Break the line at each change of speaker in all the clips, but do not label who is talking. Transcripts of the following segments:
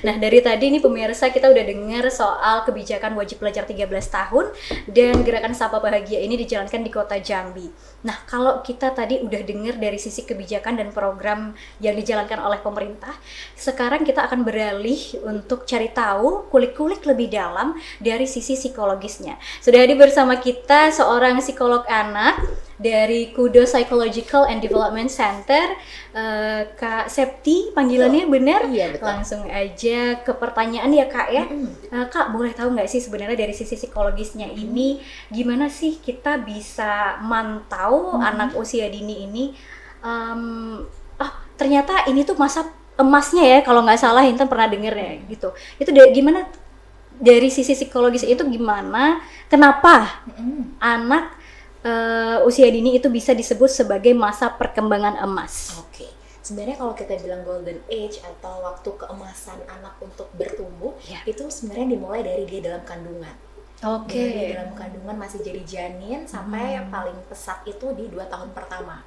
Nah, dari tadi nih pemirsa kita udah dengar soal kebijakan wajib belajar 13 tahun dan gerakan Sapa Bahagia ini dijalankan di Kota Jambi. Nah, kalau kita tadi udah dengar dari sisi kebijakan dan program yang dijalankan oleh pemerintah, sekarang kita akan beralih untuk cari tahu, kulik-kulik lebih dalam dari sisi psikologisnya. Sudah hadir bersama kita seorang psikolog anak dari Kudo Psychological and Development Center, Kak Septi, panggilannya benar?
Iya, betul.
Langsung aja ke pertanyaan ya Kak ya. Kak, boleh tahu nggak sih sebenarnya dari sisi psikologisnya ini gimana sih kita bisa mantau anak usia dini ini? Ternyata ini tuh masa emasnya ya, kalau nggak salah Intan pernah denger ya gitu. Itu gimana dari sisi psikologis itu gimana? Kenapa anak usia dini itu bisa disebut sebagai masa perkembangan emas?
Oke. Sebenarnya kalau kita bilang golden age atau waktu keemasan anak untuk bertumbuh, itu sebenarnya dimulai dari dia dalam kandungan. Dari dalam kandungan masih jadi janin sampai yang paling pesat itu di 2 tahun pertama.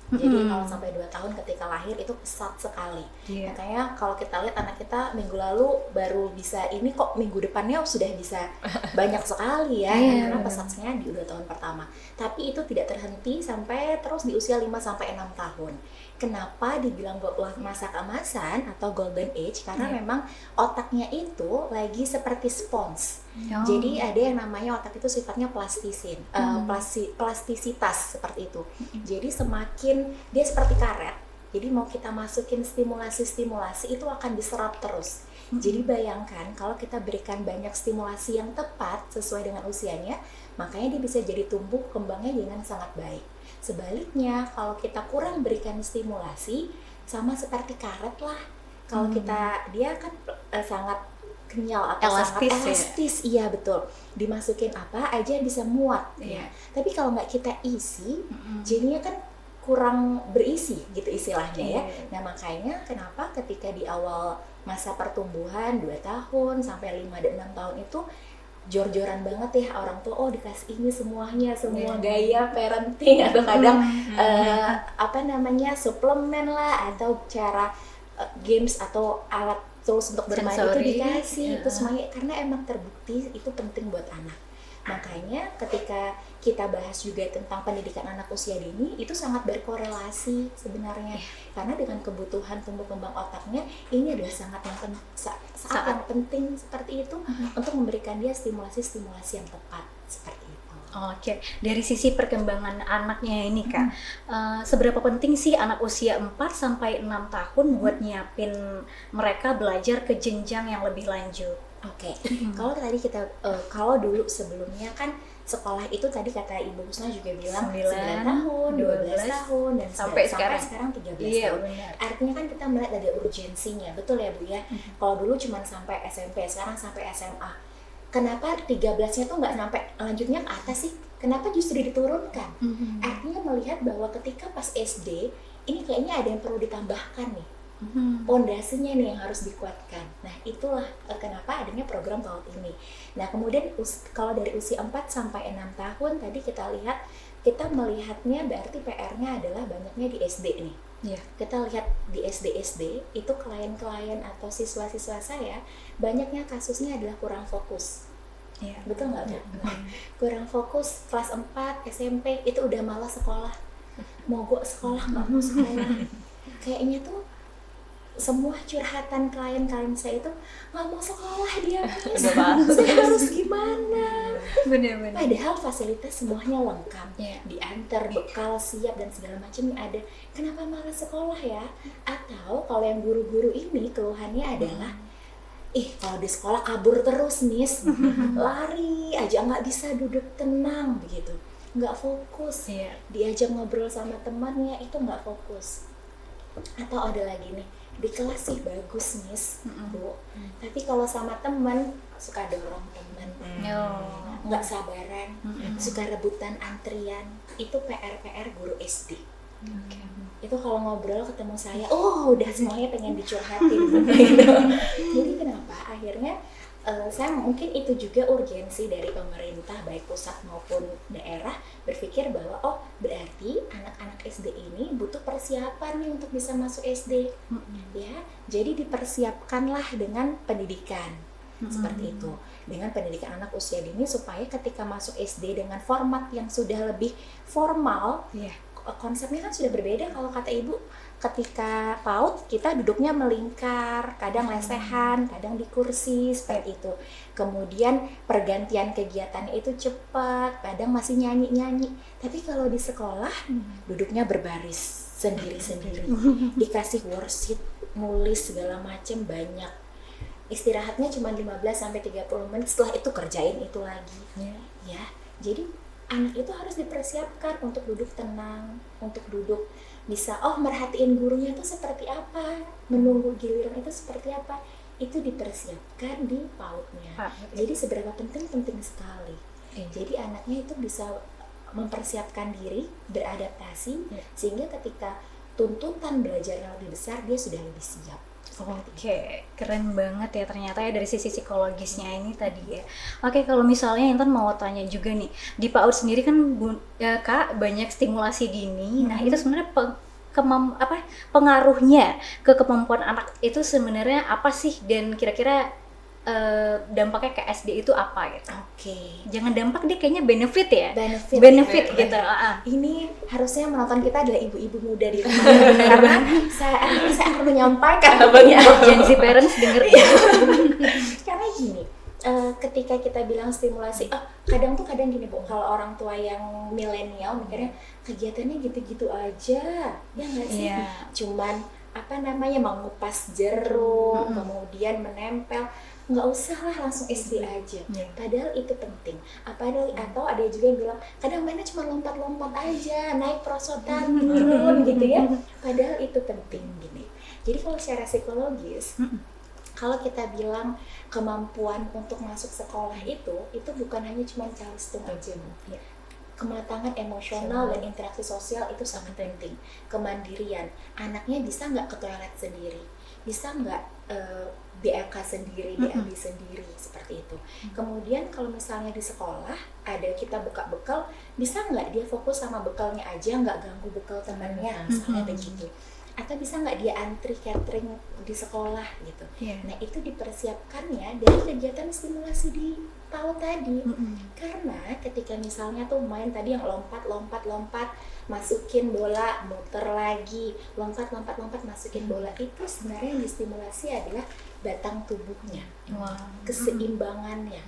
Jadi kalau sampai 2 tahun ketika lahir itu pesat sekali. Makanya kalau kita lihat anak kita minggu lalu baru bisa ini, kok minggu depannya sudah bisa banyak sekali ya. Karena pesatnya di 2 tahun pertama. Tapi itu tidak terhenti sampai terus di usia 5-6 tahun. Kenapa dibilang masa keemasan atau golden age? Karena memang otaknya itu lagi seperti spons. Jadi ada yang namanya otak itu sifatnya plastisitas seperti itu. Jadi semakin dia seperti karet. Jadi mau kita masukin stimulasi itu akan diserap terus. Jadi bayangkan kalau kita berikan banyak stimulasi yang tepat sesuai dengan usianya, makanya dia bisa jadi tumbuh kembangnya dengan sangat baik. Sebaliknya, kalau kita kurang berikan stimulasi, sama seperti karet lah. Kalau dia kan sangat kenyal atau sangat elastis, iya betul. Dimasukin apa aja bisa muat. Ya. Tapi kalau nggak kita isi, jadinya kan kurang berisi gitu istilahnya ya. Nah makanya kenapa ketika di awal masa pertumbuhan 2 tahun sampai 5 dan 6 tahun itu jor-joran banget ya orang tua, dikasih ini semuanya, semua gaya parenting atau kadang suplemen lah atau cara games atau alat tools untuk bermain itu dikasih itu semuanya karena emang terbukti itu penting buat anak. Makanya ketika kita bahas juga tentang pendidikan anak usia dini itu sangat berkorelasi sebenarnya karena dengan kebutuhan tumbuh kembang otaknya ini adalah saat yang penting seperti itu untuk memberikan dia stimulasi-stimulasi yang tepat seperti itu.
Oke, dari sisi perkembangan anaknya ini Kak, seberapa penting sih anak usia 4-6 tahun buat nyiapin mereka belajar ke jenjang yang lebih lanjut?
Oke. Kalau tadi kita kalau dulu sebelumnya kan sekolah itu tadi kata Ibu Husna juga bilang 9 tahun, 12 tahun dan sampai sekarang 13 tahun.
Benar.
Artinya kan kita melihat ada urgensinya, betul ya Bu ya. Kalau dulu cuma sampai SMP, sekarang sampai SMA. Kenapa 13-nya tuh nggak sampai lanjutnya ke atas sih? Kenapa justru diturunkan? Artinya melihat bahwa ketika pas SD ini kayaknya ada yang perlu ditambahkan nih. Pondasinya nih yang harus dikuatkan. Nah itulah kenapa adanya program PAUD ini. Nah kemudian kalau dari usia 4-6 tahun tadi kita melihatnya berarti PR-nya adalah banyaknya di SD nih. Kita lihat di SD itu klien-klien atau siswa-siswa saya banyaknya kasusnya adalah kurang fokus. Betul nggak Bu? Kurang fokus kelas 4 SMP itu udah malas sekolah, mogok sekolah, nggak mau sekolah. Kayaknya tuh semua curhatan klien-klien saya itu nggak mau sekolah dia, saya harus gimana?
Benar-benar.
Padahal fasilitas semuanya lengkap, diantar, bekal siap dan segala macamnya ada. Kenapa malah sekolah ya? Atau kalau yang guru-guru ini keluhannya adalah, kalau di sekolah kabur terus Miss, lari aja nggak bisa duduk tenang begitu, nggak fokus. Diajak ngobrol sama temannya itu nggak fokus. Atau ada lagi nih, di kelas sih bagus Miss, Bu, tapi kalau sama teman suka dorong teman, nggak sabaran, suka rebutan antrian. Itu PR guru SD. Itu kalau ngobrol ketemu saya, udah semuanya pengen dicurhatin gitu. Jadi kenapa akhirnya saya mungkin itu juga urgensi dari pemerintah baik pusat maupun daerah berpikir bahwa oh berarti anak-anak SD ini butuh persiapan nih untuk bisa masuk SD. Ya, jadi dipersiapkanlah dengan pendidikan seperti itu, dengan pendidikan anak usia dini supaya ketika masuk SD dengan format yang sudah lebih formal. Konsepnya kan sudah berbeda. Kalau kata ibu, ketika PAUD kita duduknya melingkar, kadang lesehan, kadang di kursi seperti itu. Kemudian pergantian kegiatannya itu cepat, kadang masih nyanyi-nyanyi. Tapi kalau di sekolah duduknya berbaris sendiri-sendiri, dikasih worksheet, nulis segala macam banyak. Istirahatnya cuma 15-30 menit, setelah itu kerjain itu lagi. Ya, jadi anak itu harus dipersiapkan untuk duduk tenang, untuk duduk bisa merhatiin gurunya itu seperti apa, menunggu giliran itu seperti apa, itu dipersiapkan di PAUD-nya. Jadi seberapa penting sekali. Jadi anaknya itu bisa mempersiapkan diri, beradaptasi, sehingga ketika tuntutan belajarnya lebih besar, dia sudah lebih siap.
Oke, keren banget ya ternyata ya dari sisi psikologisnya ini tadi ya. Oke, kalau misalnya Intan mau tanya juga nih, di PAUD sendiri kan Kak banyak stimulasi dini. Nah, itu sebenarnya pengaruhnya ke kemampuan anak itu sebenarnya apa sih, dan kira-kira dampaknya ke SD itu apa gitu? Jangan dampak deh, kayaknya benefit ya. Benefit gitu.
Ini harusnya menonton kita adalah ibu-ibu muda di rumah. Karena saya akan menyampaikan
Gen Z parents denger ya.
Karena gini, ketika kita bilang stimulasi, kadang gini Bu, kalau orang tua yang milenial mikirnya kegiatannya gitu-gitu aja, ya nggak sih? Cuman mengupas jeruk, kemudian menempel. Nggak usah lah, langsung SD aja. Padahal itu penting. Atau ada juga yang bilang kadang mainnya cuma lompat-lompat aja, naik perosotan, turun gitu ya. Padahal itu penting gini. Jadi kalau secara psikologis, kalau kita bilang kemampuan untuk masuk sekolah itu bukan hanya cuma Charleston aja. Kematangan emosional dan interaksi sosial itu sangat penting. Kemandirian, anaknya bisa nggak ke toilet sendiri, bisa nggak BAK sendiri, DAB sendiri, seperti itu. Kemudian kalau misalnya di sekolah ada kita buka bekal, bisa nggak dia fokus sama bekalnya aja, nggak ganggu bekal temannya, misalnya begitu. Atau bisa nggak dia antri catering di sekolah gitu. Nah itu dipersiapkannya dari kegiatan stimulasi di PAUD tadi. Karena ketika misalnya tuh main tadi yang lompat, masukin bola, muter lagi, lompat, masukin bola, itu sebenarnya yang distimulasi adalah batang tubuhnya, keseimbangannya.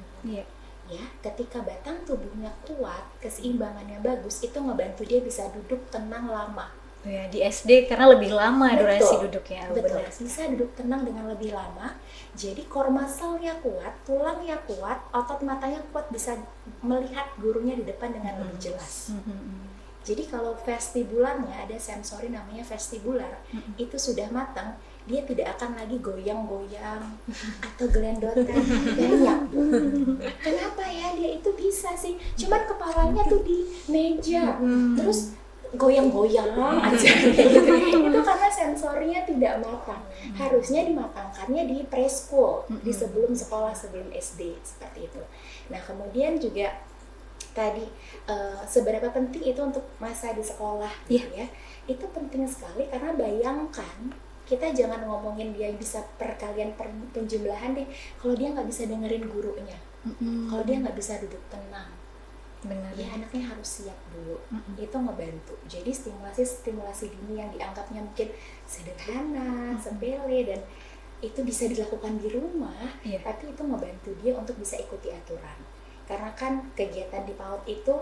Ya, ketika batang tubuhnya kuat, keseimbangannya bagus, itu ngebantu dia bisa duduk tenang lama.
Di SD karena lebih lama durasi duduknya.
Betul, bisa duduk tenang dengan lebih lama. Jadi core muscle-nya kuat, tulangnya kuat, otot matanya kuat, bisa melihat gurunya di depan dengan lebih jelas. Jadi kalau vestibularnya, ada sensori namanya vestibular, itu sudah matang, dia tidak akan lagi goyang-goyang atau gelendotan banyak. Kenapa ya dia itu bisa sih? Cuman kepalanya tuh di meja, terus goyang-goyang aja gitu. Itu karena sensornya tidak matang. Harusnya dimatangkannya di preschool, di sebelum sekolah, sebelum SD, seperti itu. Nah kemudian juga tadi seberapa penting itu untuk masa di sekolah gitu ya. Itu penting sekali karena bayangkan kita jangan ngomongin dia bisa perkalian penjumlahan deh, kalau dia nggak bisa dengerin gurunya, kalau dia nggak bisa duduk tenang.
Benar.
Ya anaknya harus siap dulu. Itu ngebantu. Jadi stimulasi dini yang dianggapnya mungkin sederhana, sepele, dan itu bisa dilakukan di rumah, tapi itu ngebantu dia untuk bisa ikuti aturan. Karena kan kegiatan di PAUD itu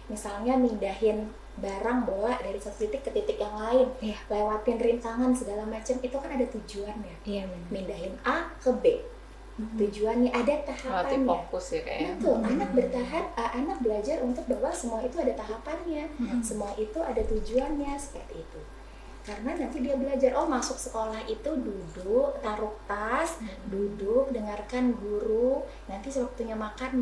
misalnya mindahin barang bola dari satu titik ke titik yang lain, lewatin rintangan segala macam, itu kan ada tujuannya. Mindahin A ke B. Tujuannya ada tahapannya.
Fokus ya kayaknya.
Betul, anak belajar untuk bahwa semua itu ada tahapannya, semua itu ada tujuannya, seperti itu. Karena nanti dia belajar, masuk sekolah itu duduk, taruh tas, duduk, dengarkan guru, nanti sewaktunya makan,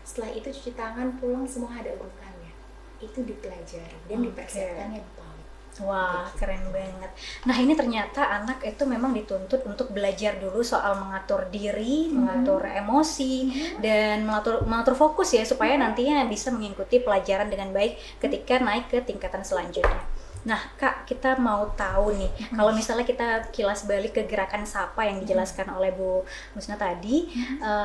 setelah itu cuci tangan, pulang, semua ada urutannya. Itu dipelajari dan dipersiapkannya di PAUD.
Wah, keren banget. Nah, ini ternyata anak itu memang dituntut untuk belajar dulu soal mengatur diri, mengatur emosi, dan mengatur fokus ya, supaya nantinya bisa mengikuti pelajaran dengan baik ketika naik ke tingkatan selanjutnya. Nah, Kak, kita mau tahu nih, kalau misalnya kita kilas balik ke gerakan Sapa yang dijelaskan oleh Bu Musna tadi,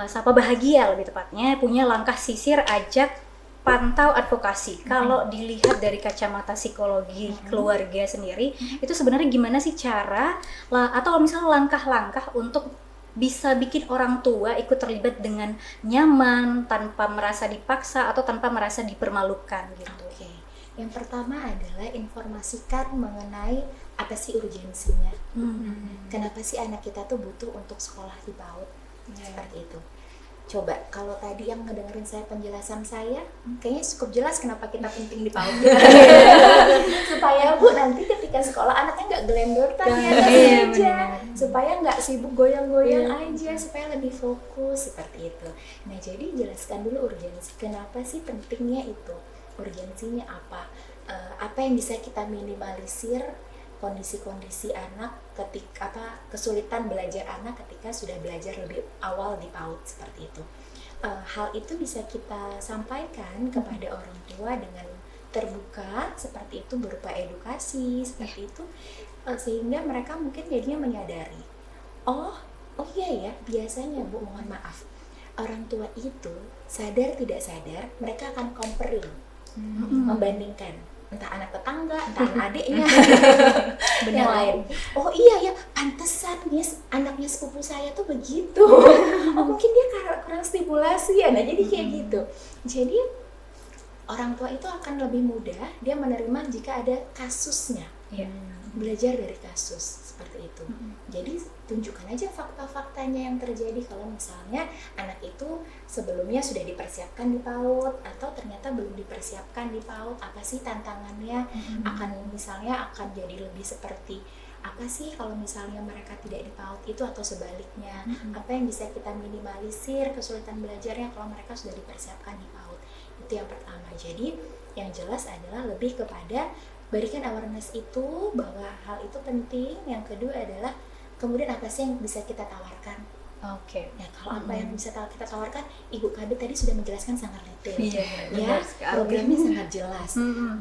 Sapa Bahagia lebih tepatnya, punya langkah sisir, ajak, pantau, advokasi. Kalau dilihat dari kacamata psikologi keluarga sendiri, itu sebenarnya gimana sih cara atau misalnya langkah-langkah untuk bisa bikin orang tua ikut terlibat dengan nyaman, tanpa merasa dipaksa atau tanpa merasa dipermalukan gitu.
Oke. Yang pertama adalah informasikan mengenai apa sih urgensinya. Kenapa sih anak kita tuh butuh untuk sekolah di PAUD? Seperti itu. Coba kalau tadi yang ngedengerin saya penjelasan saya, kayaknya cukup jelas kenapa kita penting di PAUD. Supaya Bu nanti ketika sekolah anaknya nggak gelendotan ya aja, supaya nggak sibuk goyang-goyang aja, supaya lebih fokus seperti itu. Nah jadi jelaskan dulu urgensi, kenapa sih pentingnya itu, urgensinya apa, apa yang bisa kita minimalisir kondisi-kondisi anak ketika kesulitan belajar anak ketika sudah belajar lebih awal di PAUD seperti itu. Hal itu bisa kita sampaikan kepada orang tua dengan terbuka seperti itu, berupa edukasi seperti itu, sehingga mereka mungkin jadinya menyadari, oh iya ya, biasanya Bu, mohon maaf, orang tua itu sadar tidak sadar mereka akan comparing, membandingkan entah anak tetangga, entah anak adiknya, yang lain. Oh iya ya, pantesan ya anaknya sepupu saya tuh begitu. Oh mungkin dia kurang stimulasi ya. Nah jadi kayak gitu. Jadi orang tua itu akan lebih mudah dia menerima jika ada kasusnya. Belajar dari kasus seperti itu. Jadi tunjukkan aja fakta-faktanya yang terjadi. Kalau misalnya anak itu sebelumnya sudah dipersiapkan di PAUD atau ternyata belum dipersiapkan di PAUD, apa sih tantangannya, akan jadi lebih seperti apa sih kalau misalnya mereka tidak di PAUD itu, atau sebaliknya, apa yang bisa kita minimalisir kesulitan belajarnya kalau mereka sudah dipersiapkan di PAUD. Itu yang pertama. Jadi yang jelas adalah lebih kepada berikan awareness itu bahwa hal itu penting. Yang kedua adalah kemudian apa sih yang bisa kita tawarkan.
Oke.
Ya kalau apa yang bisa kita tawarkan, Ibu Kabit tadi sudah menjelaskan sangat detail.
Ya,
programnya sangat jelas.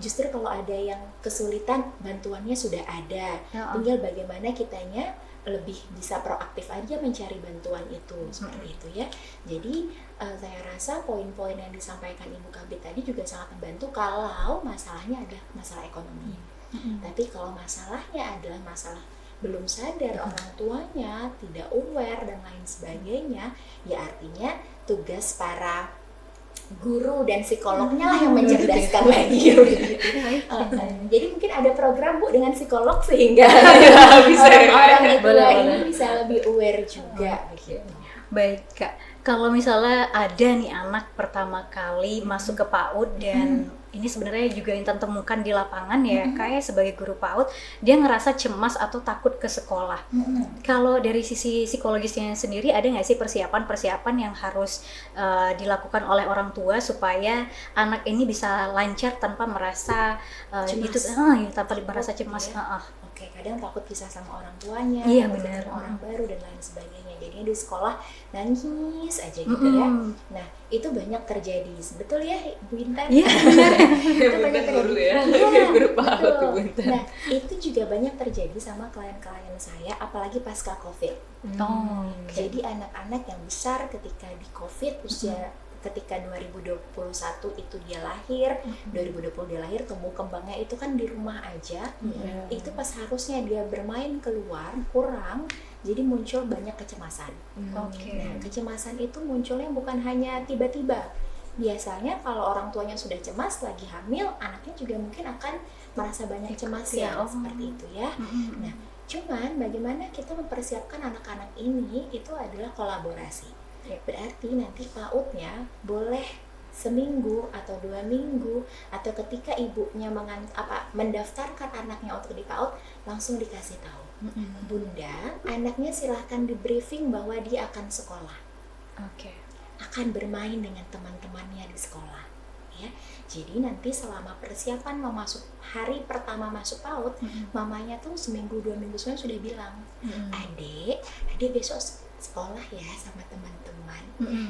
Justru kalau ada yang kesulitan, bantuannya sudah ada. Tinggal bagaimana kitanya lebih bisa proaktif aja mencari bantuan itu, seperti itu ya. Jadi saya rasa poin-poin yang disampaikan Ibu Kabit tadi juga sangat membantu kalau masalahnya adalah masalah ekonomi. Tapi kalau masalahnya adalah masalah belum sadar orang tuanya, tidak aware dan lain sebagainya, ya artinya tugas para guru dan psikolognya lah yang mencerdaskan lagi. Jadi mungkin ada program Bu dengan psikolog sehingga orang-orang itu ini bisa lebih aware juga begitu.
Baik Kak, kalau misalnya ada nih anak pertama kali masuk ke PAUD dan ini sebenarnya juga Intan temukan di lapangan ya, kayak sebagai guru PAUD, dia ngerasa cemas atau takut ke sekolah. Kalau dari sisi psikologisnya sendiri, ada nggak sih persiapan-persiapan yang harus dilakukan oleh orang tua supaya anak ini bisa lancar tanpa merasa tanpa merasa cemas?
Oke, kadang takut pisah sama orang tuanya,
benar,
sama orang baru dan lain sebagainya. Jadinya di sekolah nangis aja gitu ya. Nah, itu banyak terjadi. Betul ya, Bu Intan?
Iya, benar.
Itu banyak terjadi.
Guru PAUD Bu Intan.
Nah, itu juga banyak terjadi sama klien-klien saya, apalagi pasca COVID. Jadi anak-anak yang besar ketika di COVID, usia ketika 2021 itu dia lahir, 2020 dia lahir, tumbuh kembangnya itu kan di rumah aja. Itu pas harusnya dia bermain keluar kurang, jadi muncul banyak kecemasan. Nah, kecemasan itu munculnya bukan hanya tiba-tiba. Biasanya kalau orang tuanya sudah cemas lagi hamil, anaknya juga mungkin akan merasa banyak cemas ya, seperti itu ya. Nah, cuman bagaimana kita mempersiapkan anak-anak ini itu adalah kolaborasi. Berarti nanti PAUD-nya boleh seminggu atau 2 minggu atau ketika ibunya mendaftarkan anaknya untuk di PAUD, langsung dikasih tahu, Bunda, anaknya silahkan di briefing bahwa dia akan sekolah, akan bermain dengan teman-temannya di sekolah, ya. Jadi nanti selama persiapan mau masuk hari pertama masuk PAUD, mamanya tuh seminggu 2 minggu sebelum sudah bilang, adek besok sekolah ya sama teman-teman.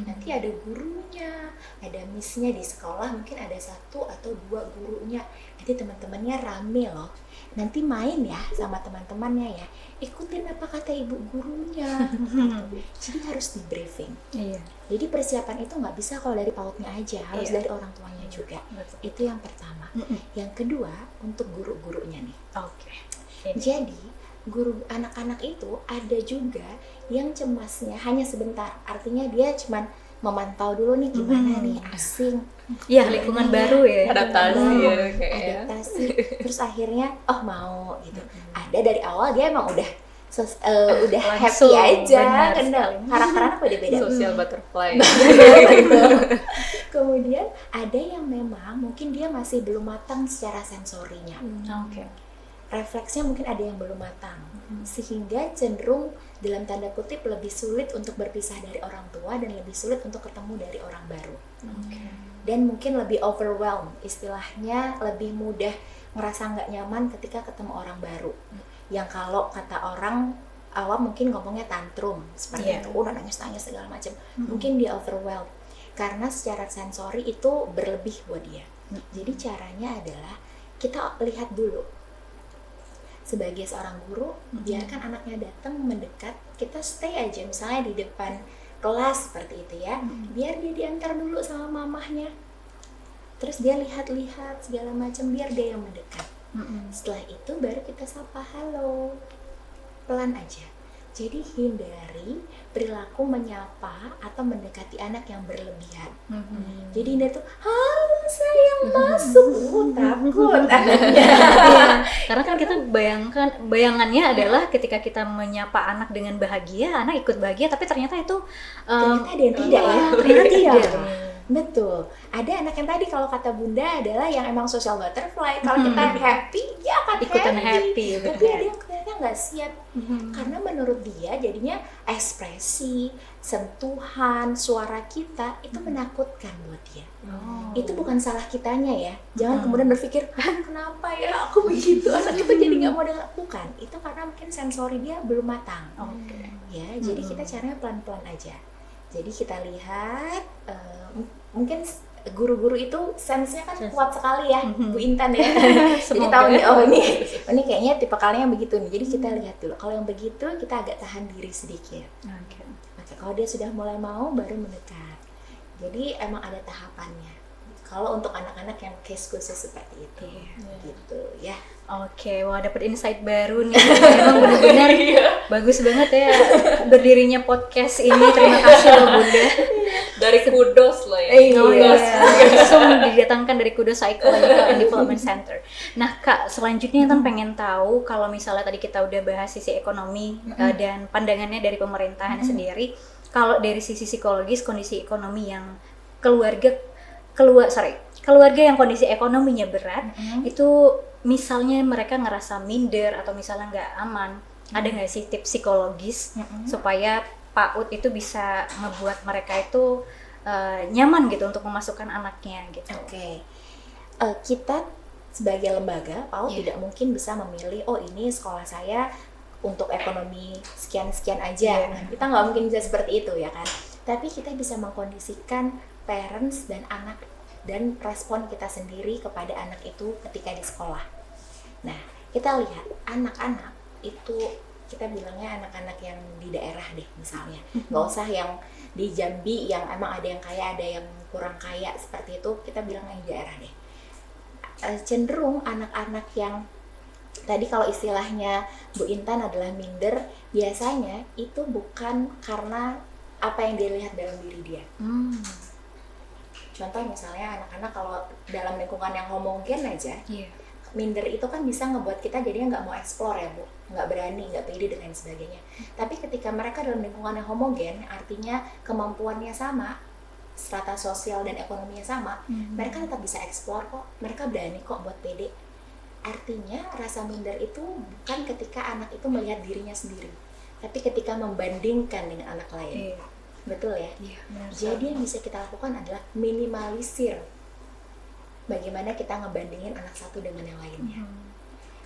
Nanti ada gurunya, ada missnya di sekolah, mungkin ada 1 atau 2 gurunya. Nanti teman-temannya rame loh. Nanti main ya sama teman-temannya ya. Ikutin apa kata ibu gurunya. Jadi harus di briefing.
Iya.
Jadi persiapan itu nggak bisa kalau dari PAUD-nya aja, harus
Iya.
dari orang tuanya juga.
Betul.
Itu yang pertama. Yang kedua untuk guru-gurunya nih.
Oke.
Jadi guru anak-anak itu ada juga yang cemasnya hanya sebentar. Artinya dia cuman memantau dulu nih gimana nih asing.
Iya, lingkungan baru ya.
Adaptasi ya kayak ya.
Adaptasi. Terus akhirnya mau gitu. Ada dari awal dia emang udah
Langsung,
happy aja,
benar
kenal
sekali.
karakternya beda-beda.
Social butterfly.
Kemudian ada yang memang mungkin dia masih belum matang secara sensorinya.
Oke.
Refleksnya mungkin ada yang belum matang, sehingga cenderung dalam tanda kutip lebih sulit untuk berpisah dari orang tua dan lebih sulit untuk ketemu dari orang baru. Dan mungkin lebih overwhelmed, istilahnya lebih mudah ngerasa nggak nyaman ketika ketemu orang baru. Yang kalau kata orang awam mungkin ngomongnya tantrum seperti
Iya.
itu, udah nangis-nangis segala macam. Mungkin dia overwhelmed karena secara sensori itu berlebih buat dia. Jadi caranya adalah kita lihat dulu. Sebagai seorang guru, biarkan anaknya datang mendekat, kita stay aja misalnya di depan kelas seperti itu ya. Biar dia diantar dulu sama mamahnya. Terus dia lihat-lihat segala macam, biar dia yang mendekat. Setelah itu baru kita sapa halo. Pelan aja. Jadi hindari perilaku menyapa atau mendekati anak yang berlebihan. Jadi dia tuh, halo sayang masuk, takut anaknya.
Karena kan kita bayangannya adalah ketika kita menyapa anak dengan bahagia, anak ikut bahagia, tapi ternyata itu
Ternyata ada yang tidak ya.
ternyata
Iya.
tidak.
Betul. Ada anak yang tadi kalau kata Bunda adalah yang emang social butterfly. Kalau kita happy, dia akan
Ikutan happy,
Tapi
benar.
ada yang ternyata nggak siap. Karena menurut dia jadinya ekspresi, sentuhan, suara kita itu menakutkan buat dia. Itu bukan salah kitanya ya. Jangan kemudian berpikir, kenapa ya aku begitu? Anak itu jadi nggak mau dengar. Bukan. Itu karena mungkin sensori dia belum matang.
Oke.
Ya, jadi kita caranya pelan-pelan aja. Jadi kita lihat, mungkin guru-guru itu sense-nya kan kuat sekali ya, Bu Intan ya. Jadi tahu nih, ini kayaknya tipe kalian yang begitu nih. Jadi kita lihat dulu. Kalau yang begitu kita agak tahan diri sedikit.
Oke.
Oke, kalau dia sudah mulai mau baru mendekat. Jadi emang ada tahapannya. Kalau untuk anak-anak yang case khusus seperti itu, gitu ya.
Oke, wah dapet insight baru nih. Memang benar-benar bagus banget ya berdirinya podcast ini. Terima kasih loh Bunda.
Dari kudos loh ya.
Oh iya, langsung didatangkan dari Kudo Psychological and Development Center. Nah Kak, selanjutnya kan pengen tahu kalau misalnya tadi kita udah bahas sisi ekonomi dan pandangannya dari pemerintahan sendiri, kalau dari sisi psikologis, kondisi ekonomi yang keluarga yang kondisi ekonominya berat, itu misalnya mereka ngerasa minder atau misalnya nggak aman, ada nggak sih tips psikologis supaya PAUD itu bisa ngebuat mereka itu nyaman gitu untuk memasukkan anaknya gitu.
Oke. Kita sebagai lembaga PAUD tidak mungkin bisa memilih, oh ini sekolah saya untuk ekonomi sekian-sekian aja. Nah, kita nggak mungkin bisa seperti itu ya kan. Tapi kita bisa mengkondisikan parents dan anak dan respon kita sendiri kepada anak itu ketika di sekolah. Nah, kita lihat anak-anak itu, kita bilangnya anak-anak yang di daerah deh misalnya. Nggak usah yang di Jambi yang emang ada yang kaya, ada yang kurang kaya seperti itu, kita bilang yang di daerah deh. Cenderung anak-anak yang tadi kalau istilahnya Bu Intan adalah minder, biasanya itu bukan karena apa yang dia lihat dalam diri dia. Contoh misalnya anak-anak kalau dalam lingkungan yang homogen aja, minder itu kan bisa ngebuat kita jadinya nggak mau explore ya Bu, nggak berani, nggak pede dan lain sebagainya. Tapi ketika mereka dalam lingkungan yang homogen, artinya kemampuannya sama, strata sosial dan ekonominya sama, mereka tetap bisa explore kok, mereka berani kok buat pede. Artinya rasa minder itu bukan ketika anak itu melihat dirinya sendiri, tapi ketika membandingkan dengan anak lain. Betul ya? Jadi yang bisa kita lakukan adalah minimalisir bagaimana kita ngebandingin anak satu dengan yang lainnya.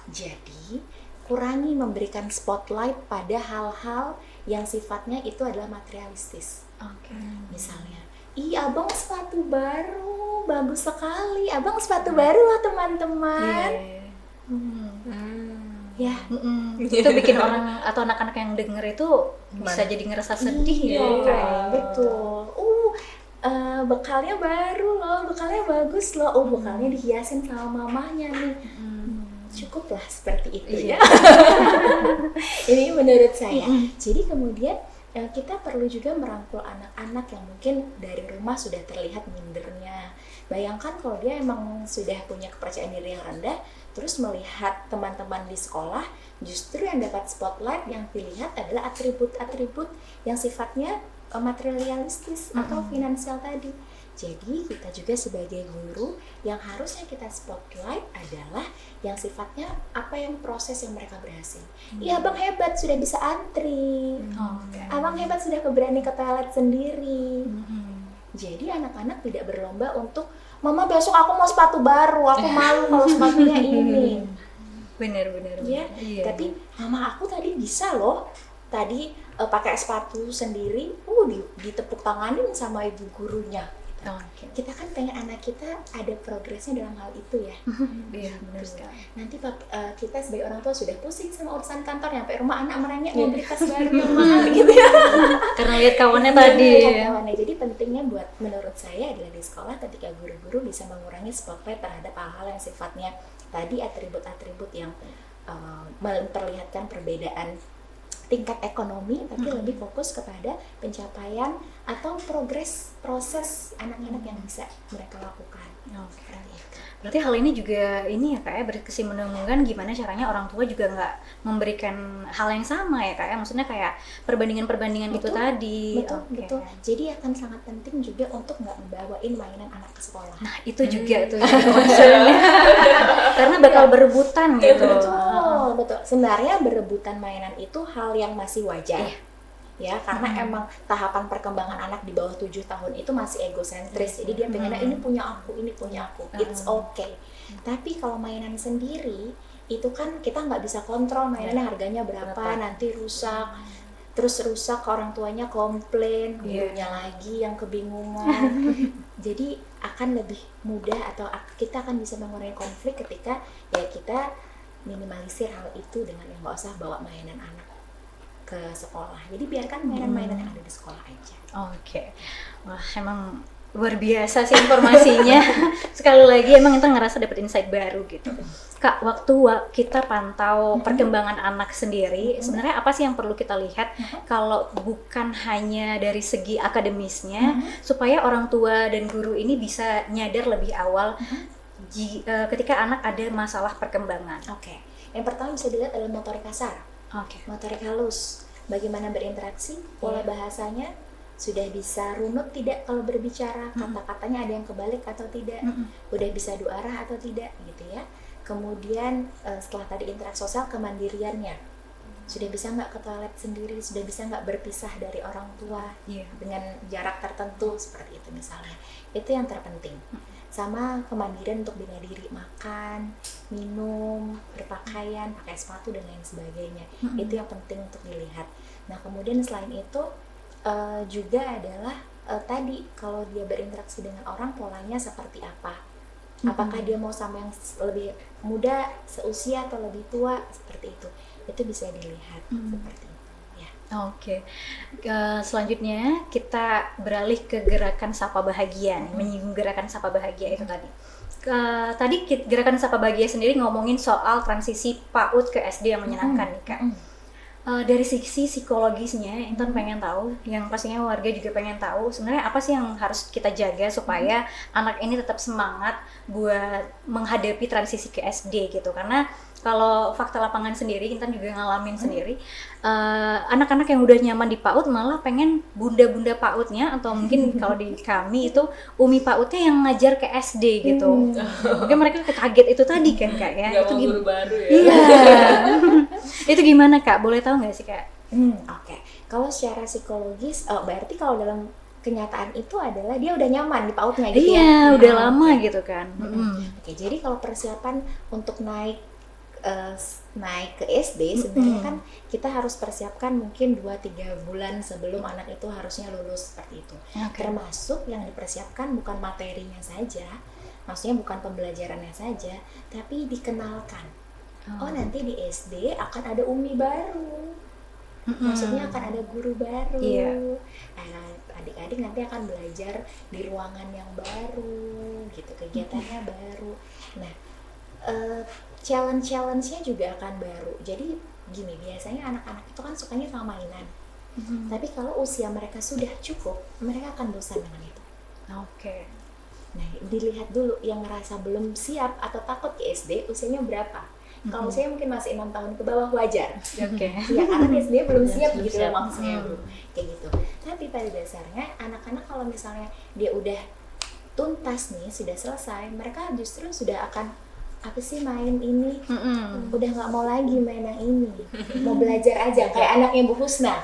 Jadi, kurangi memberikan spotlight pada hal-hal yang sifatnya itu adalah materialistis.
Oke.
Misalnya, ih abang sepatu baru, bagus sekali. Abang sepatu baru loh teman-teman. Ya,
Itu bikin orang atau anak-anak yang denger itu bisa jadi ngerasa sedih
iya,
ya.
betul. Bekalnya baru loh, bekalnya bagus loh. Bekalnya dihiasin sama mamanya nih. Cukuplah seperti itu ya. Ini menurut saya. Jadi kemudian kita perlu juga merangkul anak-anak yang mungkin dari rumah sudah terlihat mindernya. Bayangkan kalau dia emang sudah punya kepercayaan diri yang rendah, terus melihat teman-teman di sekolah, justru yang dapat spotlight yang dilihat adalah atribut-atribut yang sifatnya materialistis atau finansial tadi. Jadi kita juga sebagai guru yang harusnya kita spotlight adalah yang sifatnya apa yang proses yang mereka berhasil. Iya abang hebat sudah bisa antri, abang hebat sudah berani ke toilet sendiri. Jadi anak-anak tidak berlomba untuk mama besok aku mau sepatu baru, aku malu kalau sepatunya ini.
Bener.
Ya,
Iya.
tapi mama aku tadi bisa loh. Tadi pakai sepatu sendiri, ditepuk tanganin sama ibu gurunya.
Oke.
Kita kan pengen anak kita ada progresnya dalam hal itu ya.
Iya, benar sekali.
Nanti kita sebagai orang tua sudah pusing sama urusan kantor, sampai rumah anak merengek mau beli tas baru yang mahal gitu ya.
Karena lihat kawannya tadi.
Iya, kawannya. Jadi pentingnya menurut saya adalah di sekolah ketika guru-guru bisa mengurangi spotlight terhadap hal-hal yang sifatnya tadi atribut-atribut yang memperlihatkan perbedaan tingkat ekonomi, tapi lebih fokus kepada pencapaian atau proses anak-anak yang bisa mereka lakukan.
Oke. Berarti hal ini juga ini ya Kak ya, berkesinambungan gimana caranya orang tua juga nggak memberikan hal yang sama ya Kak ya, maksudnya kayak perbandingan itu tadi.
Betul. Jadi akan sangat penting juga untuk nggak membawain mainan anak ke sekolah.
Nah itu juga tuh maksudnya karena bakal berebutan gitu.
Betul. Sebenarnya berebutan mainan itu hal yang masih wajar. Ya, karena emang tahapan perkembangan anak di bawah 7 tahun itu masih egosentris. Jadi dia pengennya ini punya aku. It's okay. Tapi kalau mainan sendiri itu kan kita nggak bisa kontrol mainannya harganya berapa, nanti rusak. Terus rusak, orang tuanya komplain, gurunya lagi yang kebingungan. Jadi akan lebih mudah atau kita akan bisa mengurangi konflik ketika ya kita minimalisir hal itu dengan yang nggak usah bawa mainan anak ke sekolah. Jadi biarkan mainan-mainan yang ada di sekolah aja.
Oke. Wah, emang luar biasa sih informasinya. Sekali lagi emang kita ngerasa dapet insight baru gitu. Kak, waktu kita pantau perkembangan anak sendiri, sebenarnya apa sih yang perlu kita lihat kalau bukan hanya dari segi akademisnya, supaya orang tua dan guru ini bisa nyadar lebih awal ketika anak ada masalah perkembangan.
Oke. Yang pertama bisa dilihat adalah motorik kasar. Motorik halus, bagaimana berinteraksi, pola bahasanya, sudah bisa runut tidak kalau berbicara, kata-katanya ada yang kebalik atau tidak, udah bisa dua arah atau tidak gitu ya. Kemudian setelah tadi interaksi sosial, kemandiriannya, sudah bisa nggak ke toilet sendiri, sudah bisa nggak berpisah dari orang tua dengan jarak tertentu seperti itu misalnya. Itu yang terpenting. Sama kemandirian untuk bela diri, makan, minum, berpakaian, pakai sepatu dan lain sebagainya. Itu yang penting untuk dilihat. Nah kemudian selain itu juga adalah tadi kalau dia berinteraksi dengan orang polanya seperti apa. Apakah dia mau sama yang lebih muda, seusia atau lebih tua, seperti itu. Itu bisa dilihat seperti itu.
Oke. Selanjutnya kita beralih ke gerakan Sapa Bahagia nih, menyinggung gerakan Sapa Bahagia itu tadi. Tadi gerakan Sapa Bahagia sendiri ngomongin soal transisi PAUD ke SD yang menyenangkan nih Kak. Dari sisi psikologisnya, Intan pengen tahu, yang pastinya warga juga pengen tahu, sebenarnya apa sih yang harus kita jaga supaya anak ini tetap semangat buat menghadapi transisi ke SD gitu. Karena kalau fakta lapangan sendiri, Intan juga ngalamin sendiri, anak-anak yang udah nyaman di PAUD malah pengen bunda-bunda PAUD-nya, atau mungkin kalau di kami itu umi PAUD-nya yang ngajar ke SD gitu. Mungkin mereka kaget itu tadi kan Kak ya.
Gak
Itu
mau guru baru ya.
Iya. Itu gimana Kak? Boleh tahu nggak sih Kak?
Oke. Kalau secara psikologis, berarti kalau dalam kenyataan itu adalah dia udah nyaman di PAUD-nya gitu ya.
Iya, udah
Nah,
lama
oke.
gitu kan.
Oke, jadi kalau persiapan untuk naik ke SD sebenarnya kan kita harus persiapkan mungkin 2-3 bulan sebelum anak itu harusnya lulus seperti itu.
Oke.
Termasuk yang dipersiapkan bukan materinya saja, maksudnya bukan pembelajarannya saja, tapi dikenalkan. Oh, nanti di SD akan ada umi baru. Maksudnya akan ada guru baru.
Iya.
Adik-adik nanti akan belajar di ruangan yang baru, gitu, kegiatannya baru. Nah, challenge-nya juga akan baru. Jadi gini, biasanya anak-anak itu kan sukanya sama mainan. Tapi kalau usia mereka sudah cukup, mereka akan bosan dengan itu.
Oke.
Nah, dilihat dulu yang ngerasa belum siap atau takut ke SD, usianya berapa? Kalau saya mungkin masih 6 tahun ke bawah wajar.
Oke.
Ya, karena di SD belum siap
belum
gitu
siap.
maksudnya Bu. Kayak gitu. Tapi pada dasarnya anak-anak kalau misalnya dia udah tuntas nih, sudah selesai, mereka justru sudah akan apa sih main ini? Udah nggak mau lagi main yang ini, mau belajar aja kayak anaknya Bu Husna.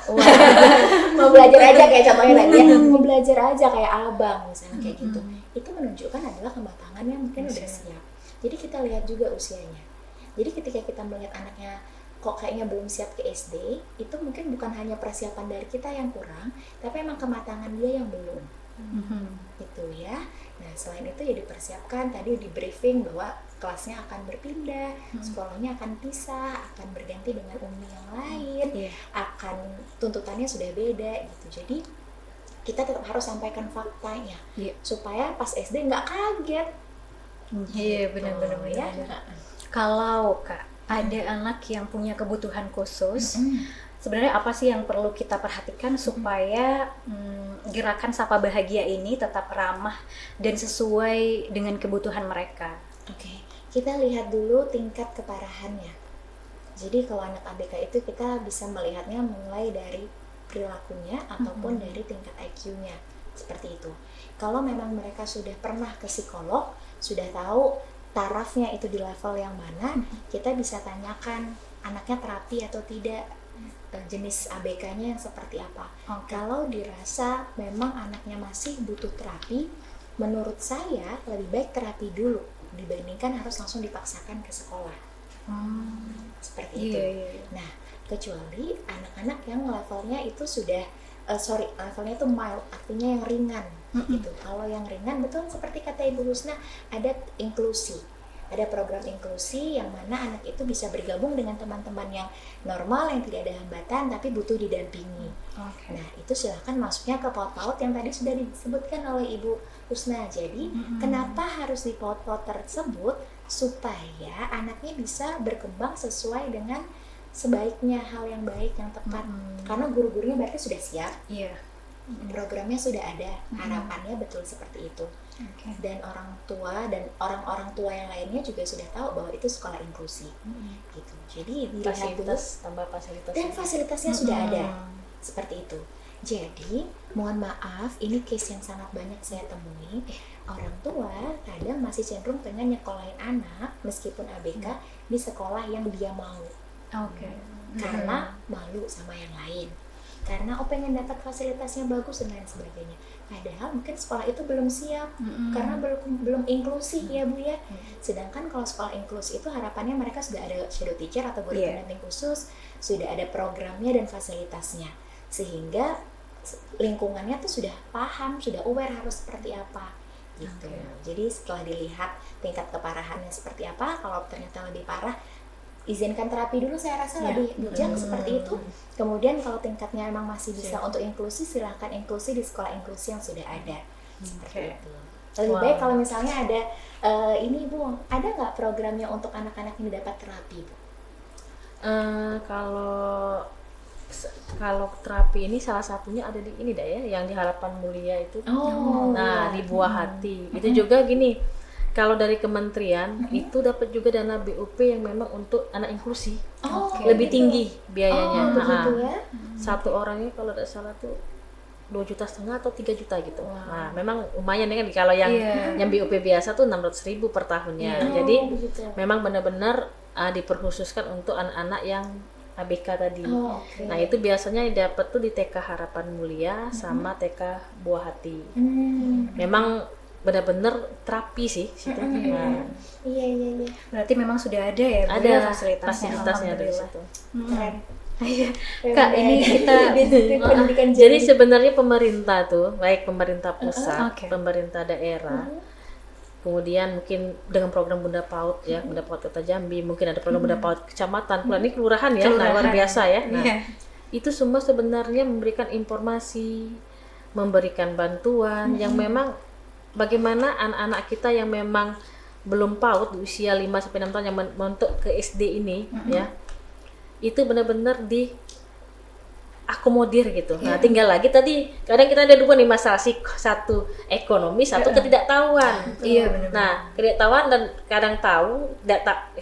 Mau belajar aja kayak contohnya tadi ya, mau belajar aja kayak abang misalnya kayak gitu. Itu menunjukkan adalah kematangannya mungkin udah siap. Jadi kita lihat juga usianya. Jadi ketika kita melihat anaknya kok kayaknya belum siap ke SD, itu mungkin bukan hanya persiapan dari kita yang kurang, tapi emang kematangan dia yang belum. Gitu ya. Nah, selain itu ya dipersiapkan tadi di briefing bahwa kelasnya akan berpindah, sekolahnya akan pisah, akan berganti dengan umi yang lain,
Iya.
akan tuntutannya sudah beda gitu. Jadi kita tetap harus sampaikan faktanya
Iya.
supaya pas SD nggak kaget.
Iya, benar-benar.
ya.
Kalau Kak, ada anak yang punya kebutuhan khusus, sebenarnya apa sih yang perlu kita perhatikan supaya gerakan Sapa Bahagia ini tetap ramah dan sesuai dengan kebutuhan mereka?
Oke, kita lihat dulu tingkat keparahannya. Jadi kalau anak ABK itu kita bisa melihatnya mulai dari perilakunya ataupun dari tingkat IQ-nya, seperti itu. Kalau memang mereka sudah pernah ke psikolog, sudah tahu tarafnya itu di level yang mana, kita bisa tanyakan anaknya terapi atau tidak, jenis ABK-nya yang seperti apa. Kalau dirasa memang anaknya masih butuh terapi, menurut saya lebih baik terapi dulu dibandingkan harus langsung dipaksakan ke sekolah. Seperti itu.
Iya.
Nah, kecuali anak-anak yang levelnya itu sudah levelnya itu mild, artinya yang ringan gitu. Kalau yang ringan betul seperti kata Ibu Husna, ada inklusi. Ada program inklusi yang mana anak itu bisa bergabung dengan teman-teman yang normal, yang tidak ada hambatan tapi butuh didampingi. Nah, itu silahkan masuknya ke PAUD-PAUD yang tadi sudah disebutkan oleh Ibu Husna. Jadi, kenapa harus di PAUD-PAUD tersebut? Supaya anaknya bisa berkembang sesuai dengan sebaiknya, hal yang baik, yang tepat. Karena guru-gurunya berarti sudah siap,
Iya.
programnya sudah ada, harapannya betul seperti itu. Dan orang tua dan orang-orang tua yang lainnya juga sudah tahu bahwa itu sekolah inklusi. Gitu. Jadi dilihat dulu
Fasilitas, tambah fasilitas.
dan fasilitasnya sudah ada. Seperti itu. Jadi, mohon maaf, ini case yang sangat banyak saya temui. Orang tua kadang masih cenderung pengen nyekolahin anak meskipun ABK di sekolah yang dia mau.
Oke.
Karena malu sama yang lain. Karena pengen dapat fasilitasnya bagus dan lain sebagainya. Padahal mungkin sekolah itu belum siap karena belum inklusi ya Bu ya. Sedangkan kalau sekolah inklusi itu harapannya mereka sudah ada shadow teacher atau guru pendamping khusus, sudah ada programnya dan fasilitasnya. Sehingga lingkungannya tuh sudah paham, sudah aware harus seperti apa gitu. Jadi setelah dilihat tingkat keparahannya seperti apa, kalau ternyata lebih parah, izinkan terapi dulu, saya rasa lebih bijak seperti itu. Kemudian kalau tingkatnya emang masih bisa untuk inklusi, silahkan inklusi di sekolah inklusi yang sudah ada. Seperti itu. Lebih baik kalau misalnya ada ini Bu, ada nggak programnya untuk anak-anak ini dapat terapi Bu?
Kalau terapi ini salah satunya ada di ini dah ya, yang di Harapan Mulia itu. Nah, di Buah Hati. Itu juga gini, kalau dari kementerian itu dapat juga dana BUP yang memang untuk anak inklusi. Lebih tinggi biayanya.
Begitu ya.
Satu orangnya kalau tidak salah tuh 2,5 juta atau 3 juta gitu. Nah, memang lumayan ya kan, kalau yang BUP biasa tuh 600.000 per tahunnya. Jadi
begitu.
memang benar-benar diperkhususkan untuk anak-anak yang ABK tadi.
Oh, oke.
Nah itu biasanya yang dapat tuh di TK Harapan Mulia sama TK Buah Hati. Memang benar-benar terapi sih situ. Nah,
Iya.
Berarti memang sudah ada ya Bu,
ada
ya, fasilitasnya.
fasilitasnya dari
Alhamdulillah.
situ.
Keren.
Iya. Kak, ini kita
pendidikan
Jadi sebenarnya pemerintah tuh, baik pemerintah pusat,
Oke.
pemerintah daerah, kemudian mungkin dengan program Bunda PAUD ya, Bunda PAUD Kota Jambi, mungkin ada program Bunda PAUD kecamatan, ini kelurahan ya, nah, luar biasa ya. Nah,
Iya.
itu semua sebenarnya memberikan informasi, memberikan bantuan yang memang bagaimana anak-anak kita yang memang belum PAUD di usia 5 sampai 6 tahun yang untuk ke SD ini ya. Itu benar-benar diakomodir gitu. Nah, tinggal lagi tadi kadang kita ada dua nih masalah sih, satu ekonomi, satu ketidaktahuan.
Iya, benar.
Nah, ketidaktahuan dan kadang tahu,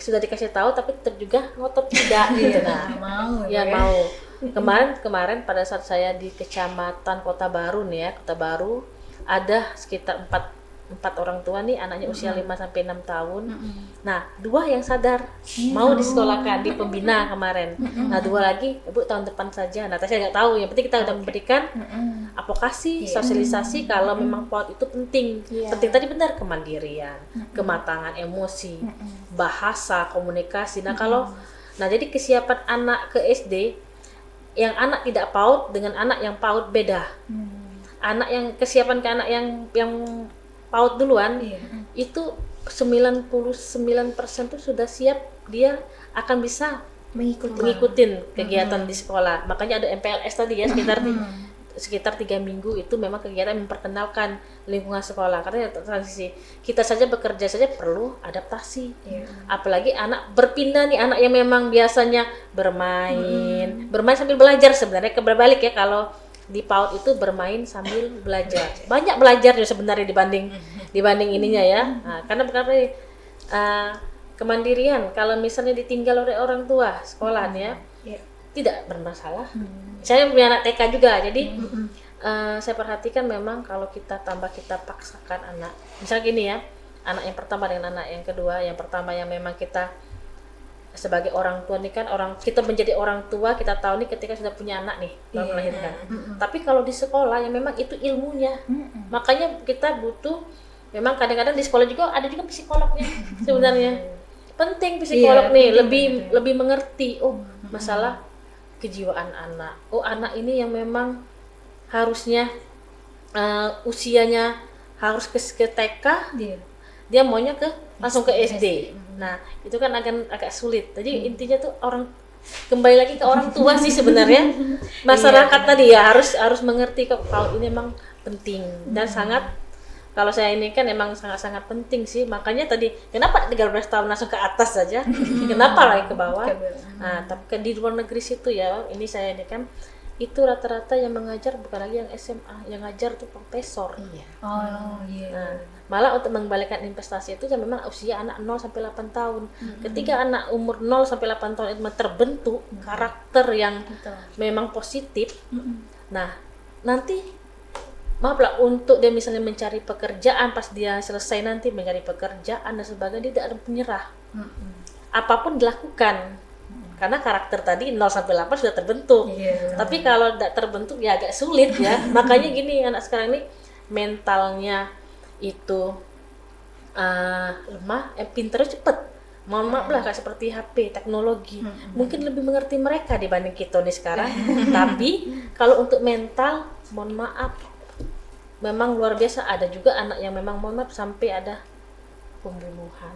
sudah dikasih tahu tapi juga ngotot tidak gitu. Nah,
Mau
ya mau. Kemarin pada saat saya di Kecamatan Kota Baru nih ya, Kota Baru ada sekitar 4 orang tua nih anaknya usia 5 sampai 6 tahun. Nah, 2 yang sadar mau disekolahkan di pembina kemarin. Nah, 2 lagi, Ibu tahun depan saja. Nah, saya nggak tahu. Yang penting kita udah memberikan advokasi, sosialisasi kalau memang PAUD itu penting. Penting tadi benar kemandirian, kematangan emosi, bahasa, komunikasi. Nah, jadi kesiapan anak ke SD yang anak tidak PAUD dengan anak yang PAUD beda. Anak yang kesiapan ke anak yang PAUD duluan itu 99% tuh sudah siap, dia akan bisa mengikutin kegiatan di sekolah. Makanya ada MPLS tadi ya, sekitar 3 minggu itu memang kegiatan memperkenalkan lingkungan sekolah. Karena transisi kita saja bekerja saja perlu adaptasi. Apalagi anak berpindah nih, anak yang memang biasanya bermain sambil belajar. Sebenarnya kebalik ya, kalau di PAUD itu bermain sambil belajar. Banyak belajar ya sebenarnya dibanding ininya ya. Nah, karena kemandirian kalau misalnya ditinggal oleh orang tua sekolah ya, tidak bermasalah. Saya punya anak TK juga, jadi saya perhatikan memang kalau kita paksakan anak. Misalnya gini ya, anak yang pertama dengan anak yang kedua, yang pertama yang memang kita sebagai orang tua nih kan, kita menjadi orang tua, kita tahu nih ketika sudah punya anak nih baru melahirkan. Tapi kalau di sekolah yang memang itu ilmunya, makanya kita butuh, memang kadang-kadang di sekolah juga ada juga psikolognya sebenarnya. Penting psikolog nih, lebih mengerti masalah kejiwaan anak. Anak ini yang memang harusnya usianya harus ke TK, dia maunya langsung ke SD. Nah, itu kan agak sulit. Jadi intinya tuh kembali lagi ke orang tua sih sebenarnya. Masyarakat tadi ya harus mengerti kalau ini memang penting dan sangat, kalau saya ini kan emang sangat-sangat penting sih. Makanya tadi kenapa 13 tahun langsung ke atas saja? Kenapa lagi ke bawah? Nah, tapi di luar negeri situ ya, ini saya ini kan itu rata-rata yang mengajar bukan lagi yang SMA, yang ngajar tuh profesor. Nah, malah untuk mengembalikan investasi itu ya memang usia anak 0 sampai 8 tahun. Ketika anak umur 0 sampai 8 tahun itu terbentuk karakter yang memang positif. Nah, nanti maaflah untuk dia misalnya mencari pekerjaan, pas dia selesai nanti mencari pekerjaan dan sebagainya, dia tidak ada menyerah. Apapun dilakukan. Karena karakter tadi 0 sampai 8 sudah terbentuk. Tapi kalau tidak terbentuk ya agak sulit ya. Makanya gini, anak sekarang ini mentalnya itu lemah, pinternya cepet. Mohon maaf lah, kayak seperti HP, teknologi. Mungkin lebih mengerti mereka dibanding kita nih sekarang. Tapi kalau untuk mental, mohon maaf, memang luar biasa. Ada juga anak yang memang mohon maaf sampai ada pembunuhan.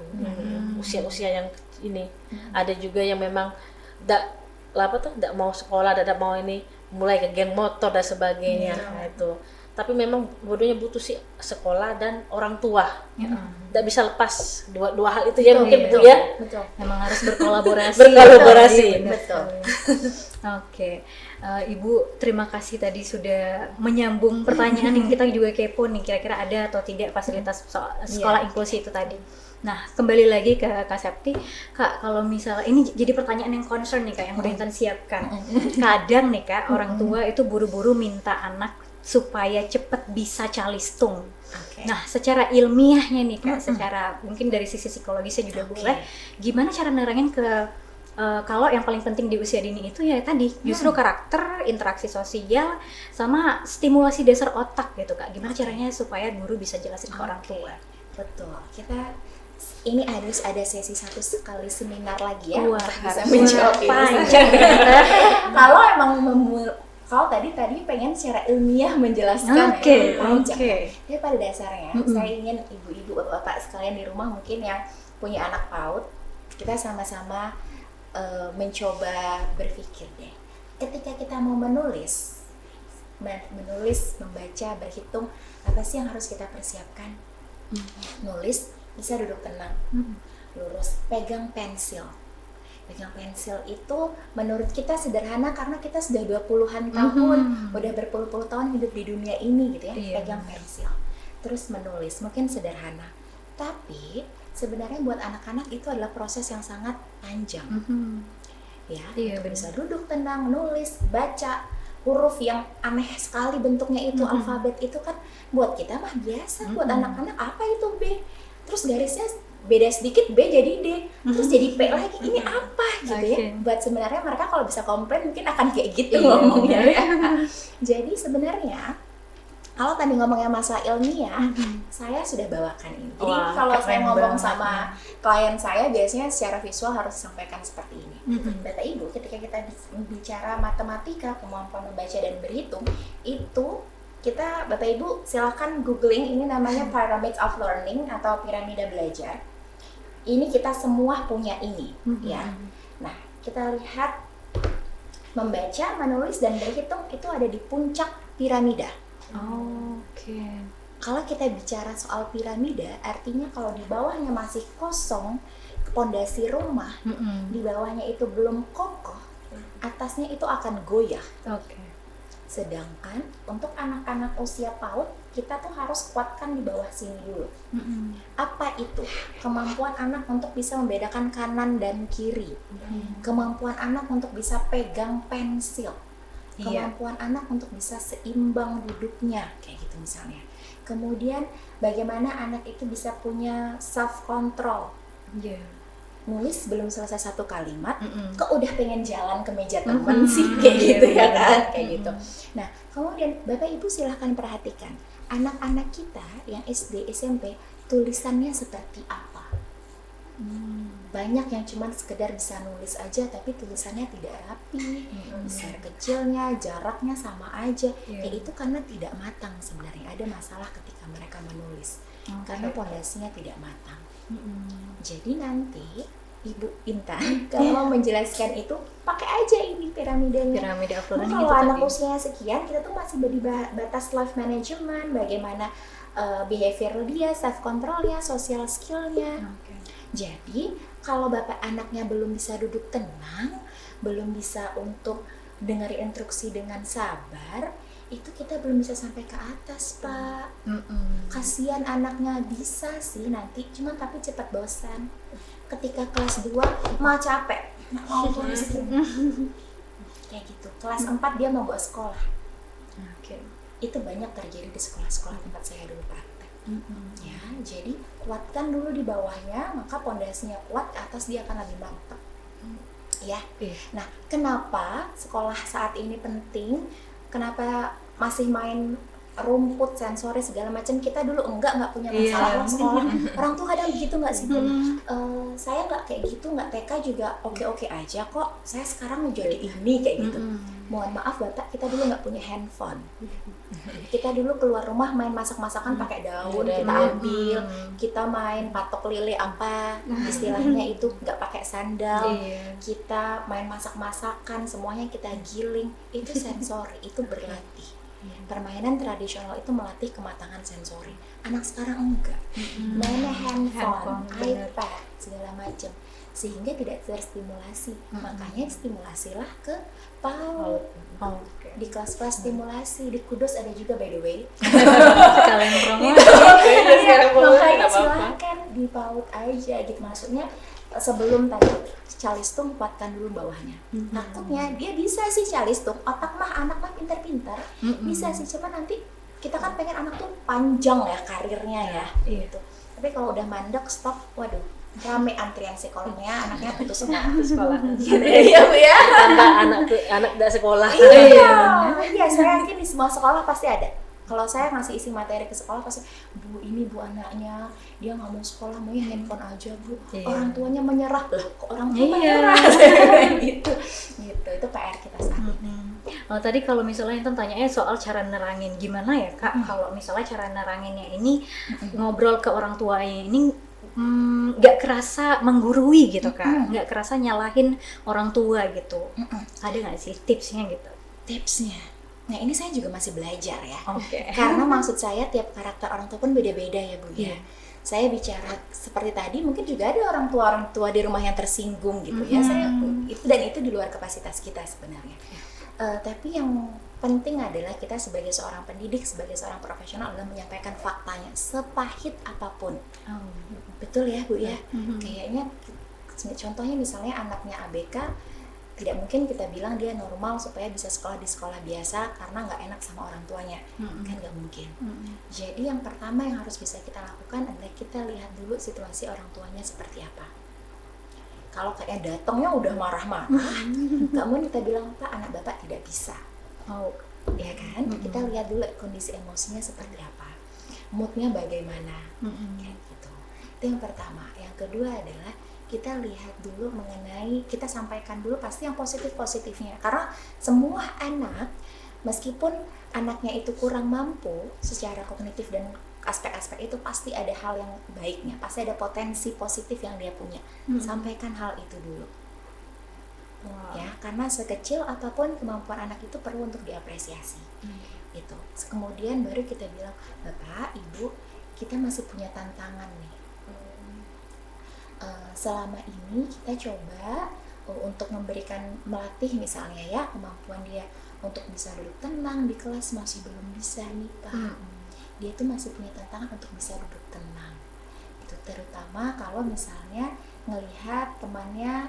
Usia-usia yang ini. Ada juga yang memang tidak mau sekolah, tidak mau ini, mulai ke geng motor dan sebagainya. Nah, itu. Tapi memang bodohnya butuh sih sekolah dan orang tua. Tidak bisa lepas dua hal itu ya, mungkin betul ya.
Betul.
Memang harus berkolaborasi.
Berkolaborasi.
Betul.
Oke, Ibu terima kasih tadi sudah menyambung pertanyaan yang kita juga kepo nih, kira-kira ada atau tidak fasilitas sekolah inklusi itu tadi. Nah, kembali lagi ke Kak Septi. Kak, kalau misalnya ini jadi pertanyaan yang concern nih Kak, yang udah Intan siapkan. Kadang nih Kak, orang tua itu buru-buru minta anak supaya cepet bisa calistung. Nah, secara ilmiahnya nih Kak, secara mungkin dari sisi psikologisnya juga boleh, gimana cara nerangin ke kalau yang paling penting di usia dini itu ya tadi justru karakter, interaksi sosial, sama stimulasi dasar otak gitu Kak. Gimana caranya supaya guru bisa jelasin ke orang tua?
Betul. Kita ini harus ada sesi 1 kali seminar lagi ya
Wah,
untuk bisa
harus
menjawab ini.
panjang.
Kalau emang kalau tadi pengen secara ilmiah menjelaskan
Oke.
Tapi pada dasarnya saya ingin ibu-ibu atau bapak sekalian di rumah mungkin yang punya anak PAUD, kita sama-sama mencoba berpikir deh. Ketika kita mau menulis, membaca, berhitung, apa sih yang harus kita persiapkan? Nulis bisa duduk tenang, lurus, pegang pensil. Pegang pensil itu menurut kita sederhana karena kita sudah 20-an tahun, udah berpuluh-puluh tahun hidup di dunia ini gitu ya. Pegang pensil, terus menulis, mungkin sederhana. Tapi sebenarnya buat anak-anak itu adalah proses yang sangat panjang. Ya, bisa duduk tenang, nulis, baca huruf yang aneh sekali bentuknya itu, alfabet itu kan buat kita mah biasa, buat anak-anak apa itu B? Terus garisnya beda sedikit B jadi D, terus jadi P lagi, ini apa gitu ya. Buat sebenarnya mereka kalau bisa komplain mungkin akan kayak gitu ngomongnya. Jadi sebenarnya kalau tadi ngomongnya masalah ilmiah, saya sudah bawakan ini. Jadi kalau saya ngomong sama klien saya biasanya secara visual harus disampaikan seperti ini. Bapak Ibu, ketika kita bicara matematika, kemampuan membaca dan berhitung, itu kita Bapak Ibu silakan googling, ini namanya Pyramids of Learning atau piramida belajar. Ini kita semua punya ini, ya. Nah, kita lihat membaca, menulis dan berhitung itu ada di puncak piramida. Kalau kita bicara soal piramida, artinya kalau di bawahnya masih kosong, pondasi rumah, di bawahnya itu belum kokoh, atasnya itu akan goyah. Sedangkan untuk anak-anak usia PAUD, kita tuh harus kuatkan di bawah sini dulu. Apa itu? Kemampuan anak untuk bisa membedakan kanan dan kiri. Kemampuan anak untuk bisa pegang pensil. Kemampuan anak untuk bisa seimbang duduknya, kayak gitu misalnya. Kemudian bagaimana anak itu bisa punya self control. Nulis belum selesai satu kalimat, kok udah pengen jalan ke meja temen sih, kayak gitu ya kan, kayak gitu. Nah, kemudian Bapak Ibu silahkan perhatikan anak-anak kita yang SD, SMP, tulisannya seperti apa. Banyak yang cuma sekedar bisa nulis aja tapi tulisannya tidak rapi, besar kecilnya, jaraknya sama aja. Kayak itu karena tidak matang sebenarnya. Ada masalah ketika mereka menulis karena pondasinya tidak matang. Jadi nanti Ibu Intan kalau mau menjelaskan itu pakai aja ini piramidanya.
Piramida of learning
kalau anak usia sekian kita tuh masih di batas life management, bagaimana behavior dia, self controlnya, social skillnya. Jadi kalau bapak anaknya belum bisa duduk tenang, belum bisa untuk dengerin instruksi dengan sabar, itu kita belum bisa sampai ke atas, Pak. Kasihan anaknya, bisa sih nanti, cuma tapi cepat bosan. Ketika kelas 2 mau capek, nggak mau tulis. Kayak gitu. Kelas 4 dia mau bawa sekolah. Itu banyak terjadi di sekolah-sekolah tempat saya dulu praktek. Ya, jadi kuatkan dulu di bawahnya, maka pondasinya kuat, ke atas dia akan lebih mantap. Ya. Nah, kenapa sekolah saat ini penting? Kenapa masih main rumput, sensoris segala macam? Kita dulu enggak punya masalah sekolah. Orang tuh kadang gitu nggak sih? Saya nggak kayak gitu, nggak TK juga oke aja kok. Saya sekarang menjadi ini kayak gitu. Mohon maaf Bapak, kita dulu nggak punya handphone. Kita dulu keluar rumah main masak-masakan pakai daun, kita ambil, kita main patok lele apa istilahnya itu, nggak pakai sandal. Kita main masak-masakan, semuanya kita giling. Itu sensori, itu berlatih. Permainan tradisional itu melatih kematangan sensori. Anak sekarang enggak. Mainnya handphone, iPad, segala macam. Sehingga tidak terstimulasi. Makanya stimulasilah ke PAUD. Di kelas-kelas stimulasi di Kudus ada juga by the way.
Kalian promo.
Makanya silahkan di PAUD aja gitu, maksudnya sebelum tadi calistung kuatkan dulu bawahnya. Takutnya dia bisa sih calistung, otak mah anak mah pintar-pintar, bisa sih, cuma nanti kita kan pengen anak tuh panjang ya karirnya ya gitu. Tapi kalau udah mandek stop, waduh rame antrian psikolognya, anaknya putus sekolah.
sekolah.
Iya Bu ya.
Tambah anak tidak sekolah.
Iya, saya yakin di semua sekolah pasti ada. Kalau saya ngasih isi materi ke sekolah pasti, Bu ini Bu anaknya dia nggak mau sekolah, maunya handphone aja Bu. Orang tuanya menyerah lah, kok orang tua menyerah? gitu itu PR kita saat ini.
Tadi kalau misalnya Intan tanyanya soal cara nerangin, gimana ya Kak? Kalau misalnya cara neranginnya ini ngobrol ke orang tuanya ini nggak kerasa menggurui gitu Kak, nggak kerasa nyalahin orang tua gitu. Ada nggak sih tipsnya gitu?
Tipsnya? Nah ini saya juga masih belajar ya.
Oke.
Karena maksud saya tiap karakter orang tua pun beda-beda ya Bu ya. Saya bicara seperti tadi, mungkin juga ada orang tua di rumah yang tersinggung gitu ya. Saya itu di luar kapasitas kita sebenarnya. Tapi yang penting adalah kita sebagai seorang pendidik, sebagai seorang profesional adalah menyampaikan faktanya sepahit apapun. Betul ya Bu ya. Kayaknya contohnya misalnya anaknya ABK, tidak mungkin kita bilang dia normal supaya bisa sekolah di sekolah biasa karena nggak enak sama orang tuanya, kan nggak mungkin. Jadi yang pertama yang harus bisa kita lakukan adalah kita lihat dulu situasi orang tuanya seperti apa. Kalau kayak datangnya udah marah-marah, nggak mungkin kita bilang Pak anak bapak tidak bisa, ya kan? Kita lihat dulu kondisi emosinya seperti apa, moodnya bagaimana, kayak gitu. Itu yang pertama. Yang kedua adalah kita lihat dulu mengenai, kita sampaikan dulu pasti yang positif-positifnya. Karena semua anak, meskipun anaknya itu kurang mampu secara kognitif dan aspek-aspek itu, pasti ada hal yang baiknya, pasti ada potensi positif yang dia punya. Sampaikan hal itu dulu. Ya, karena sekecil apapun kemampuan anak itu perlu untuk diapresiasi. Itu. Kemudian baru kita bilang, Bapak, Ibu, kita masih punya tantangan nih. Selama ini kita coba untuk melatih misalnya ya kemampuan dia untuk bisa duduk tenang di kelas, masih belum bisa nih Pak. Dia tuh masih punya tantangan untuk bisa duduk tenang. Itu terutama kalau misalnya ngelihat temannya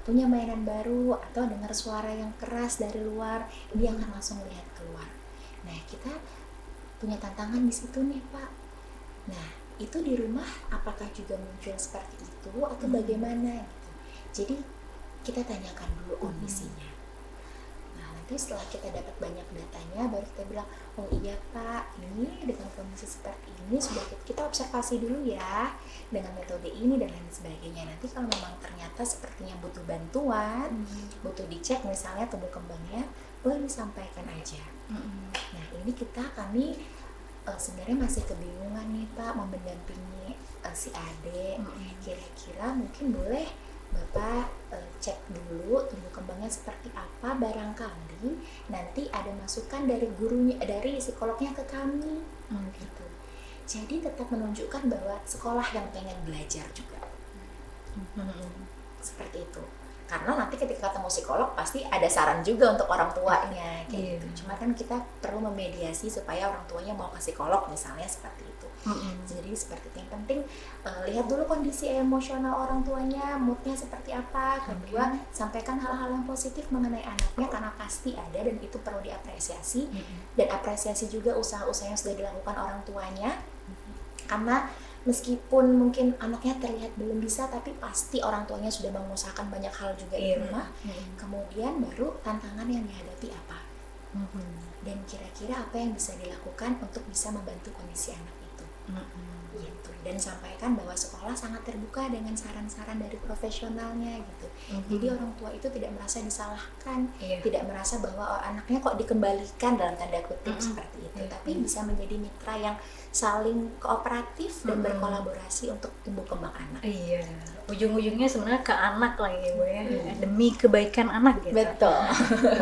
punya mainan baru atau dengar suara yang keras dari luar, dia akan langsung lihat keluar. Nah kita punya tantangan di situ nih Pak. Nah itu di rumah apakah juga muncul seperti itu atau bagaimana gitu. Jadi kita tanyakan dulu kondisinya. Nah nanti setelah kita dapat banyak datanya baru kita bilang, oh iya Pak, ini dengan kondisi seperti ini sudah kita observasi dulu ya dengan metode ini dan lain sebagainya. Nanti kalau memang ternyata sepertinya butuh bantuan, butuh dicek misalnya tumbuh kembangnya, boleh disampaikan aja. Nah ini kami sebenarnya masih kebingungan nih Pak mendampingi si Ade. Kira-kira mungkin boleh Bapak cek dulu tumbuh kembangnya seperti apa, barangkali nanti ada masukan dari gurunya, dari psikolognya ke kami. Gitu. Jadi tetap menunjukkan bahwa sekolah yang pengen belajar juga. Seperti itu. Karena nanti ketika ketemu psikolog pasti ada saran juga untuk orang tuanya kayak gitu. Cuma kan kita perlu memediasi supaya orang tuanya mau ke psikolog misalnya seperti itu. Jadi seperti itu. Yang penting lihat dulu kondisi emosional orang tuanya, moodnya seperti apa. Kedua, sampaikan hal-hal yang positif mengenai anaknya karena pasti ada dan itu perlu diapresiasi. Dan apresiasi juga usaha-usaha yang sudah dilakukan orang tuanya. Karena meskipun mungkin anaknya terlihat belum bisa, tapi pasti orang tuanya sudah mengusahakan banyak hal juga di rumah. Kemudian baru tantangan yang dihadapi apa, dan kira-kira apa yang bisa dilakukan untuk bisa membantu kondisi anak itu. Gitu. Dan sampaikan bahwa sekolah sangat terbuka dengan saran-saran dari profesionalnya gitu. Jadi orang tua itu tidak merasa disalahkan, tidak merasa bahwa anaknya kok dikembalikan dalam tanda kutip seperti itu, tapi bisa menjadi mitra yang saling kooperatif dan berkolaborasi untuk tumbuh kembang anak.
Iya. Ujung-ujungnya sebenarnya ke anak lagi ya Bu ya, demi kebaikan anak gitu.
Betul.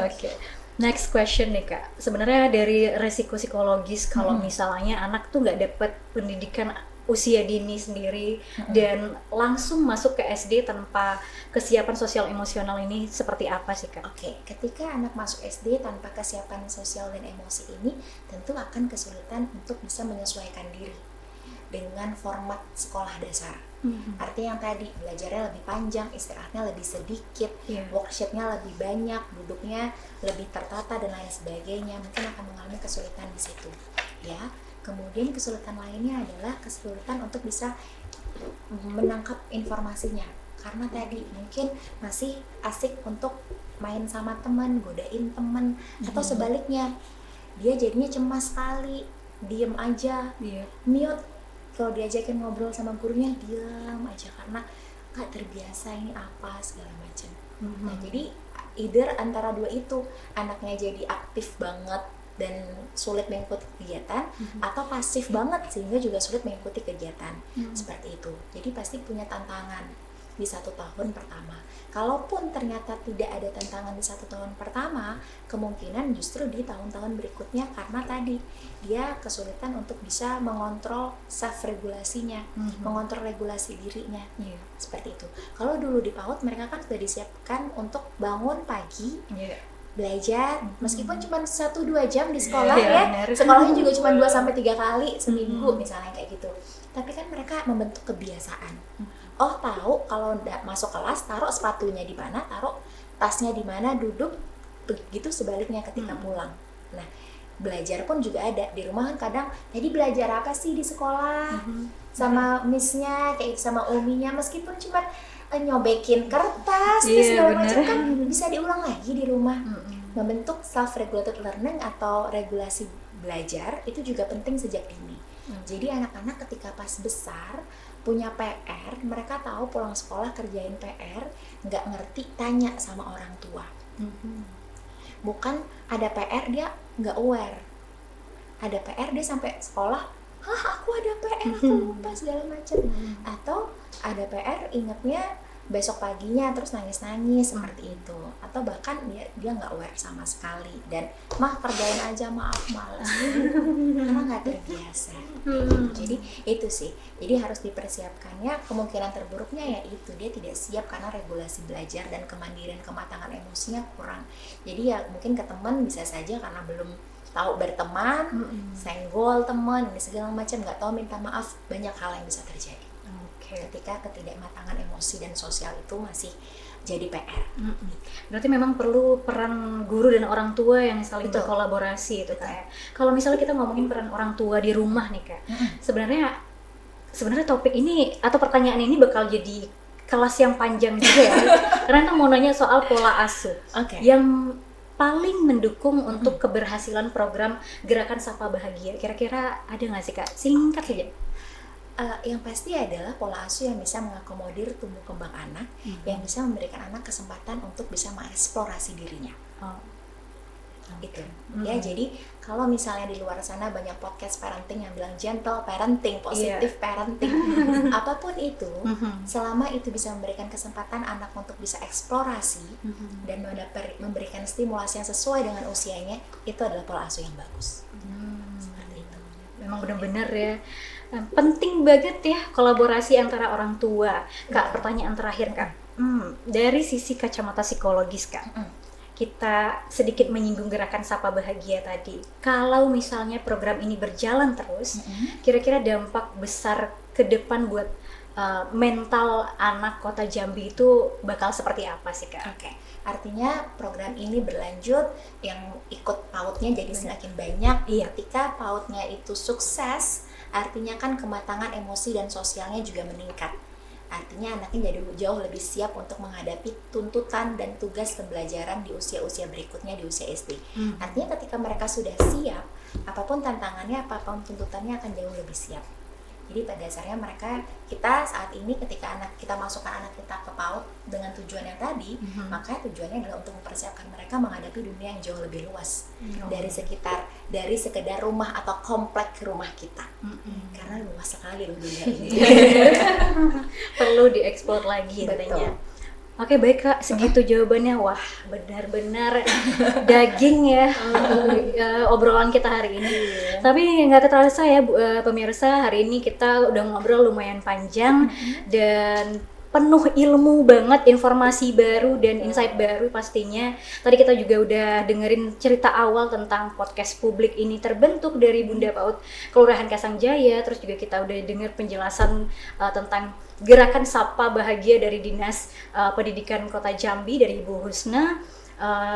Oke. Next question nih Kak. Sebenarnya dari resiko psikologis kalau misalnya anak tuh nggak dapat pendidikan usia dini sendiri dan langsung masuk ke SD tanpa kesiapan sosial emosional ini seperti apa sih Kak?
Oke, ketika anak masuk SD tanpa kesiapan sosial dan emosi ini tentu akan kesulitan untuk bisa menyesuaikan diri dengan format sekolah dasar. Artinya yang tadi belajarnya lebih panjang, istirahatnya lebih sedikit, worksheetnya lebih banyak, duduknya lebih tertata dan lain sebagainya, mungkin akan mengalami kesulitan di situ. Ya, kemudian kesulitan lainnya adalah kesulitan untuk bisa menangkap informasinya, karena tadi mungkin masih asik untuk main sama teman, godain teman, atau sebaliknya dia jadinya cemas sekali, diem aja, mute. Kalau diajakin ngobrol sama gurunya, diam aja karena gak terbiasa ini apa segala macam. Nah jadi either antara dua itu, anaknya jadi aktif banget dan sulit mengikuti kegiatan, atau pasif banget sehingga juga sulit mengikuti kegiatan. Seperti itu. Jadi pasti punya tantangan di 1 tahun pertama. Kalaupun ternyata tidak ada tantangan di 1 tahun pertama, kemungkinan justru di tahun-tahun berikutnya, karena tadi dia kesulitan untuk bisa mengontrol self-regulasinya, mengontrol regulasi dirinya. Seperti itu. Kalau dulu di PAUD mereka kan sudah disiapkan untuk bangun pagi, belajar, meskipun cuma 1-2 jam di sekolah sekolahnya juga cuma 2-3 kali seminggu misalnya kayak gitu. Tapi kan mereka membentuk kebiasaan. Oh, tahu kalau masuk kelas taruh sepatunya di mana, taruh tasnya di mana, duduk. Begitu sebaliknya ketika pulang. Nah, belajar pun juga ada di rumah kan kadang. Jadi belajar apa sih di sekolah? Sama missnya kayak sama uminya, meskipun cuma nyobekin kertas segala macam kan bisa diulang lagi di rumah. Membentuk self-regulated learning atau regulasi belajar itu juga penting sejak dini. Jadi anak-anak ketika pas besar punya PR, mereka tahu pulang sekolah kerjain PR, nggak ngerti tanya sama orang tua. Bukan ada PR dia nggak aware, ada PR dia sampai sekolah, aku ada PR, aku lupa segala macam. Atau ada PR ingatnya besok paginya terus nangis-nangis seperti itu. Atau bahkan dia nggak aware sama sekali dan kerjain aja, maaf malas karena nggak terbiasa. Jadi itu sih, jadi harus dipersiapkannya. Kemungkinan terburuknya ya itu, dia tidak siap karena regulasi belajar dan kemandirian, kematangan emosinya kurang. Jadi ya mungkin ke teman bisa saja karena belum tahu berteman, senggol teman, ini segala macam, nggak tahu minta maaf, banyak hal yang bisa terjadi. Ketika ketidakmatangan emosi dan sosial itu masih jadi PR.
Berarti memang perlu peran guru dan orang tua yang saling berkolaborasi itu Kak. Kalau misalnya kita ngomongin peran orang tua di rumah nih Kak, sebenarnya topik ini atau pertanyaan ini bakal jadi kelas yang panjang juga ya. Karena kita mau nanya soal pola asuh yang paling mendukung untuk keberhasilan program Gerakan Sapa Bahagia. Kira-kira ada nggak sih Kak? Singkat saja.
Yang pasti adalah pola asuh yang bisa mengakomodir tumbuh kembang anak, yang bisa memberikan anak kesempatan untuk bisa mengeksplorasi dirinya. Itu ya. Jadi kalau misalnya di luar sana banyak podcast parenting yang bilang gentle parenting, positive parenting, apapun itu, selama itu bisa memberikan kesempatan anak untuk bisa eksplorasi dan memberikan stimulasi yang sesuai dengan usianya, itu adalah pola asuh yang bagus. Seperti itu.
Memang benar-benar ya. Penting banget ya kolaborasi antara orang tua. Kak, pertanyaan terakhir Kak. Dari sisi kacamata psikologis Kak, kita sedikit menyinggung Gerakan Sapa Bahagia tadi. Kalau misalnya program ini berjalan terus, kira-kira dampak besar ke depan buat mental anak Kota Jambi itu bakal seperti apa sih Kak?
Artinya program ini berlanjut, yang ikut PAUD-nya jadi semakin banyak. Ketika PAUD-nya itu sukses, artinya kan kematangan emosi dan sosialnya juga meningkat. Artinya anaknya jadi jauh lebih siap untuk menghadapi tuntutan dan tugas pembelajaran di usia-usia berikutnya, di usia SD. Artinya ketika mereka sudah siap, apapun tantangannya, apapun tuntutannya akan jauh lebih siap. Jadi pada dasarnya kita saat ini ketika kita masukkan anak kita ke PAUD dengan tujuan yang tadi, maka tujuannya adalah untuk mempersiapkan mereka menghadapi dunia yang jauh lebih luas dari sekedar rumah atau komplek rumah kita. Karena luas sekali loh dunia ini.
Perlu dieksplor lagi intinya. Oke, baik Kak, segitu jawabannya. Wah, benar-benar daging ya obrolan kita hari ini. Tapi nggak terasa ya pemirsa, hari ini kita udah ngobrol lumayan panjang dan penuh ilmu banget, informasi baru dan insight baru pastinya. Tadi kita juga udah dengerin cerita awal tentang podcast publik ini terbentuk dari Bunda PAUD Kelurahan Kasangjaya. Terus juga kita udah denger penjelasan tentang Gerakan Sapa Bahagia dari Dinas Pendidikan Kota Jambi dari Ibu Husna.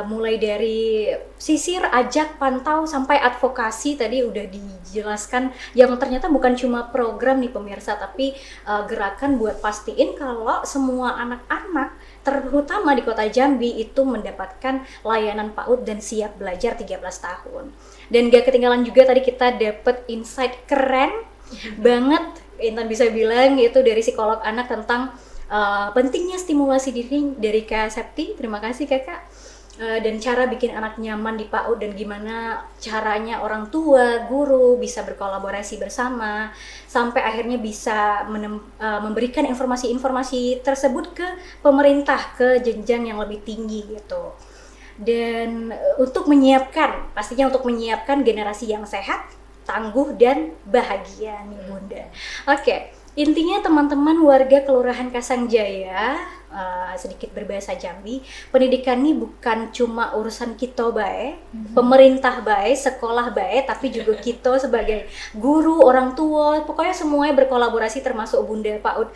mulai dari sisir, ajak, pantau, sampai advokasi tadi udah dijelaskan, yang ternyata bukan cuma program nih pemirsa, tapi gerakan buat pastiin kalau semua anak-anak terutama di Kota Jambi itu mendapatkan layanan PAUD dan siap belajar 13 tahun. Dan gak ketinggalan juga tadi kita dapet insight keren banget, Intan bisa bilang itu dari psikolog anak tentang pentingnya stimulasi diri dari Kak Septi. Terima kasih Kakak. Dan cara bikin anak nyaman di PAUD dan gimana caranya orang tua, guru bisa berkolaborasi bersama sampai akhirnya bisa memberikan informasi-informasi tersebut ke pemerintah, ke jenjang yang lebih tinggi gitu. Dan pastinya untuk menyiapkan generasi yang sehat, tangguh, dan bahagia nih Bunda. Oke. Intinya teman-teman warga Kelurahan Kasangjaya, sedikit berbahasa Jambi, pendidikan ini bukan cuma urusan kita bae, pemerintah bae, sekolah bae, tapi juga kita sebagai guru, orang tua, pokoknya semuanya berkolaborasi termasuk Bunda PAUD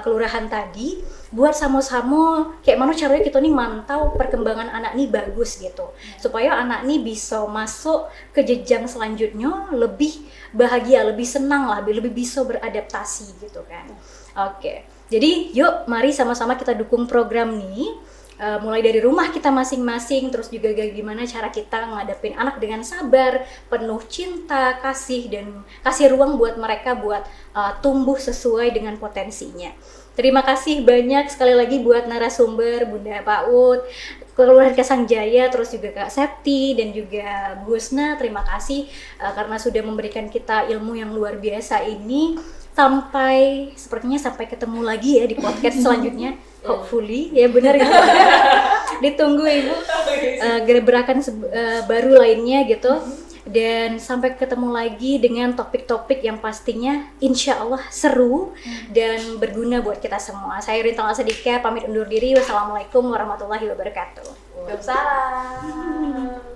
Kelurahan tadi, buat sama-sama kayak mana caranya kita nih mantau perkembangan anak nih bagus gitu, supaya anak nih bisa masuk ke jenjang selanjutnya lebih bahagia, lebih senang lah, lebih bisa beradaptasi gitu kan. Oke. Jadi yuk mari sama-sama kita dukung program nih, mulai dari rumah kita masing-masing, terus juga gimana cara kita ngadepin anak dengan sabar, penuh cinta, kasih, dan kasih ruang buat mereka buat tumbuh sesuai dengan potensinya. Terima kasih banyak sekali lagi buat narasumber Bunda PAUD Kelurahan Kasangjaya, terus juga Kak Septi dan juga Gusna. Terima kasih karena sudah memberikan kita ilmu yang luar biasa ini. Sepertinya sampai ketemu lagi ya di podcast selanjutnya, hopefully ya, benar ya. Ditunggu Ibu gerakan baru lainnya gitu. Dan sampai ketemu lagi dengan topik-topik yang pastinya insya Allah seru dan berguna buat kita semua. Saya Rintal Asadika pamit undur diri. Wassalamualaikum warahmatullahi wabarakatuh.
Waalaikumsalam.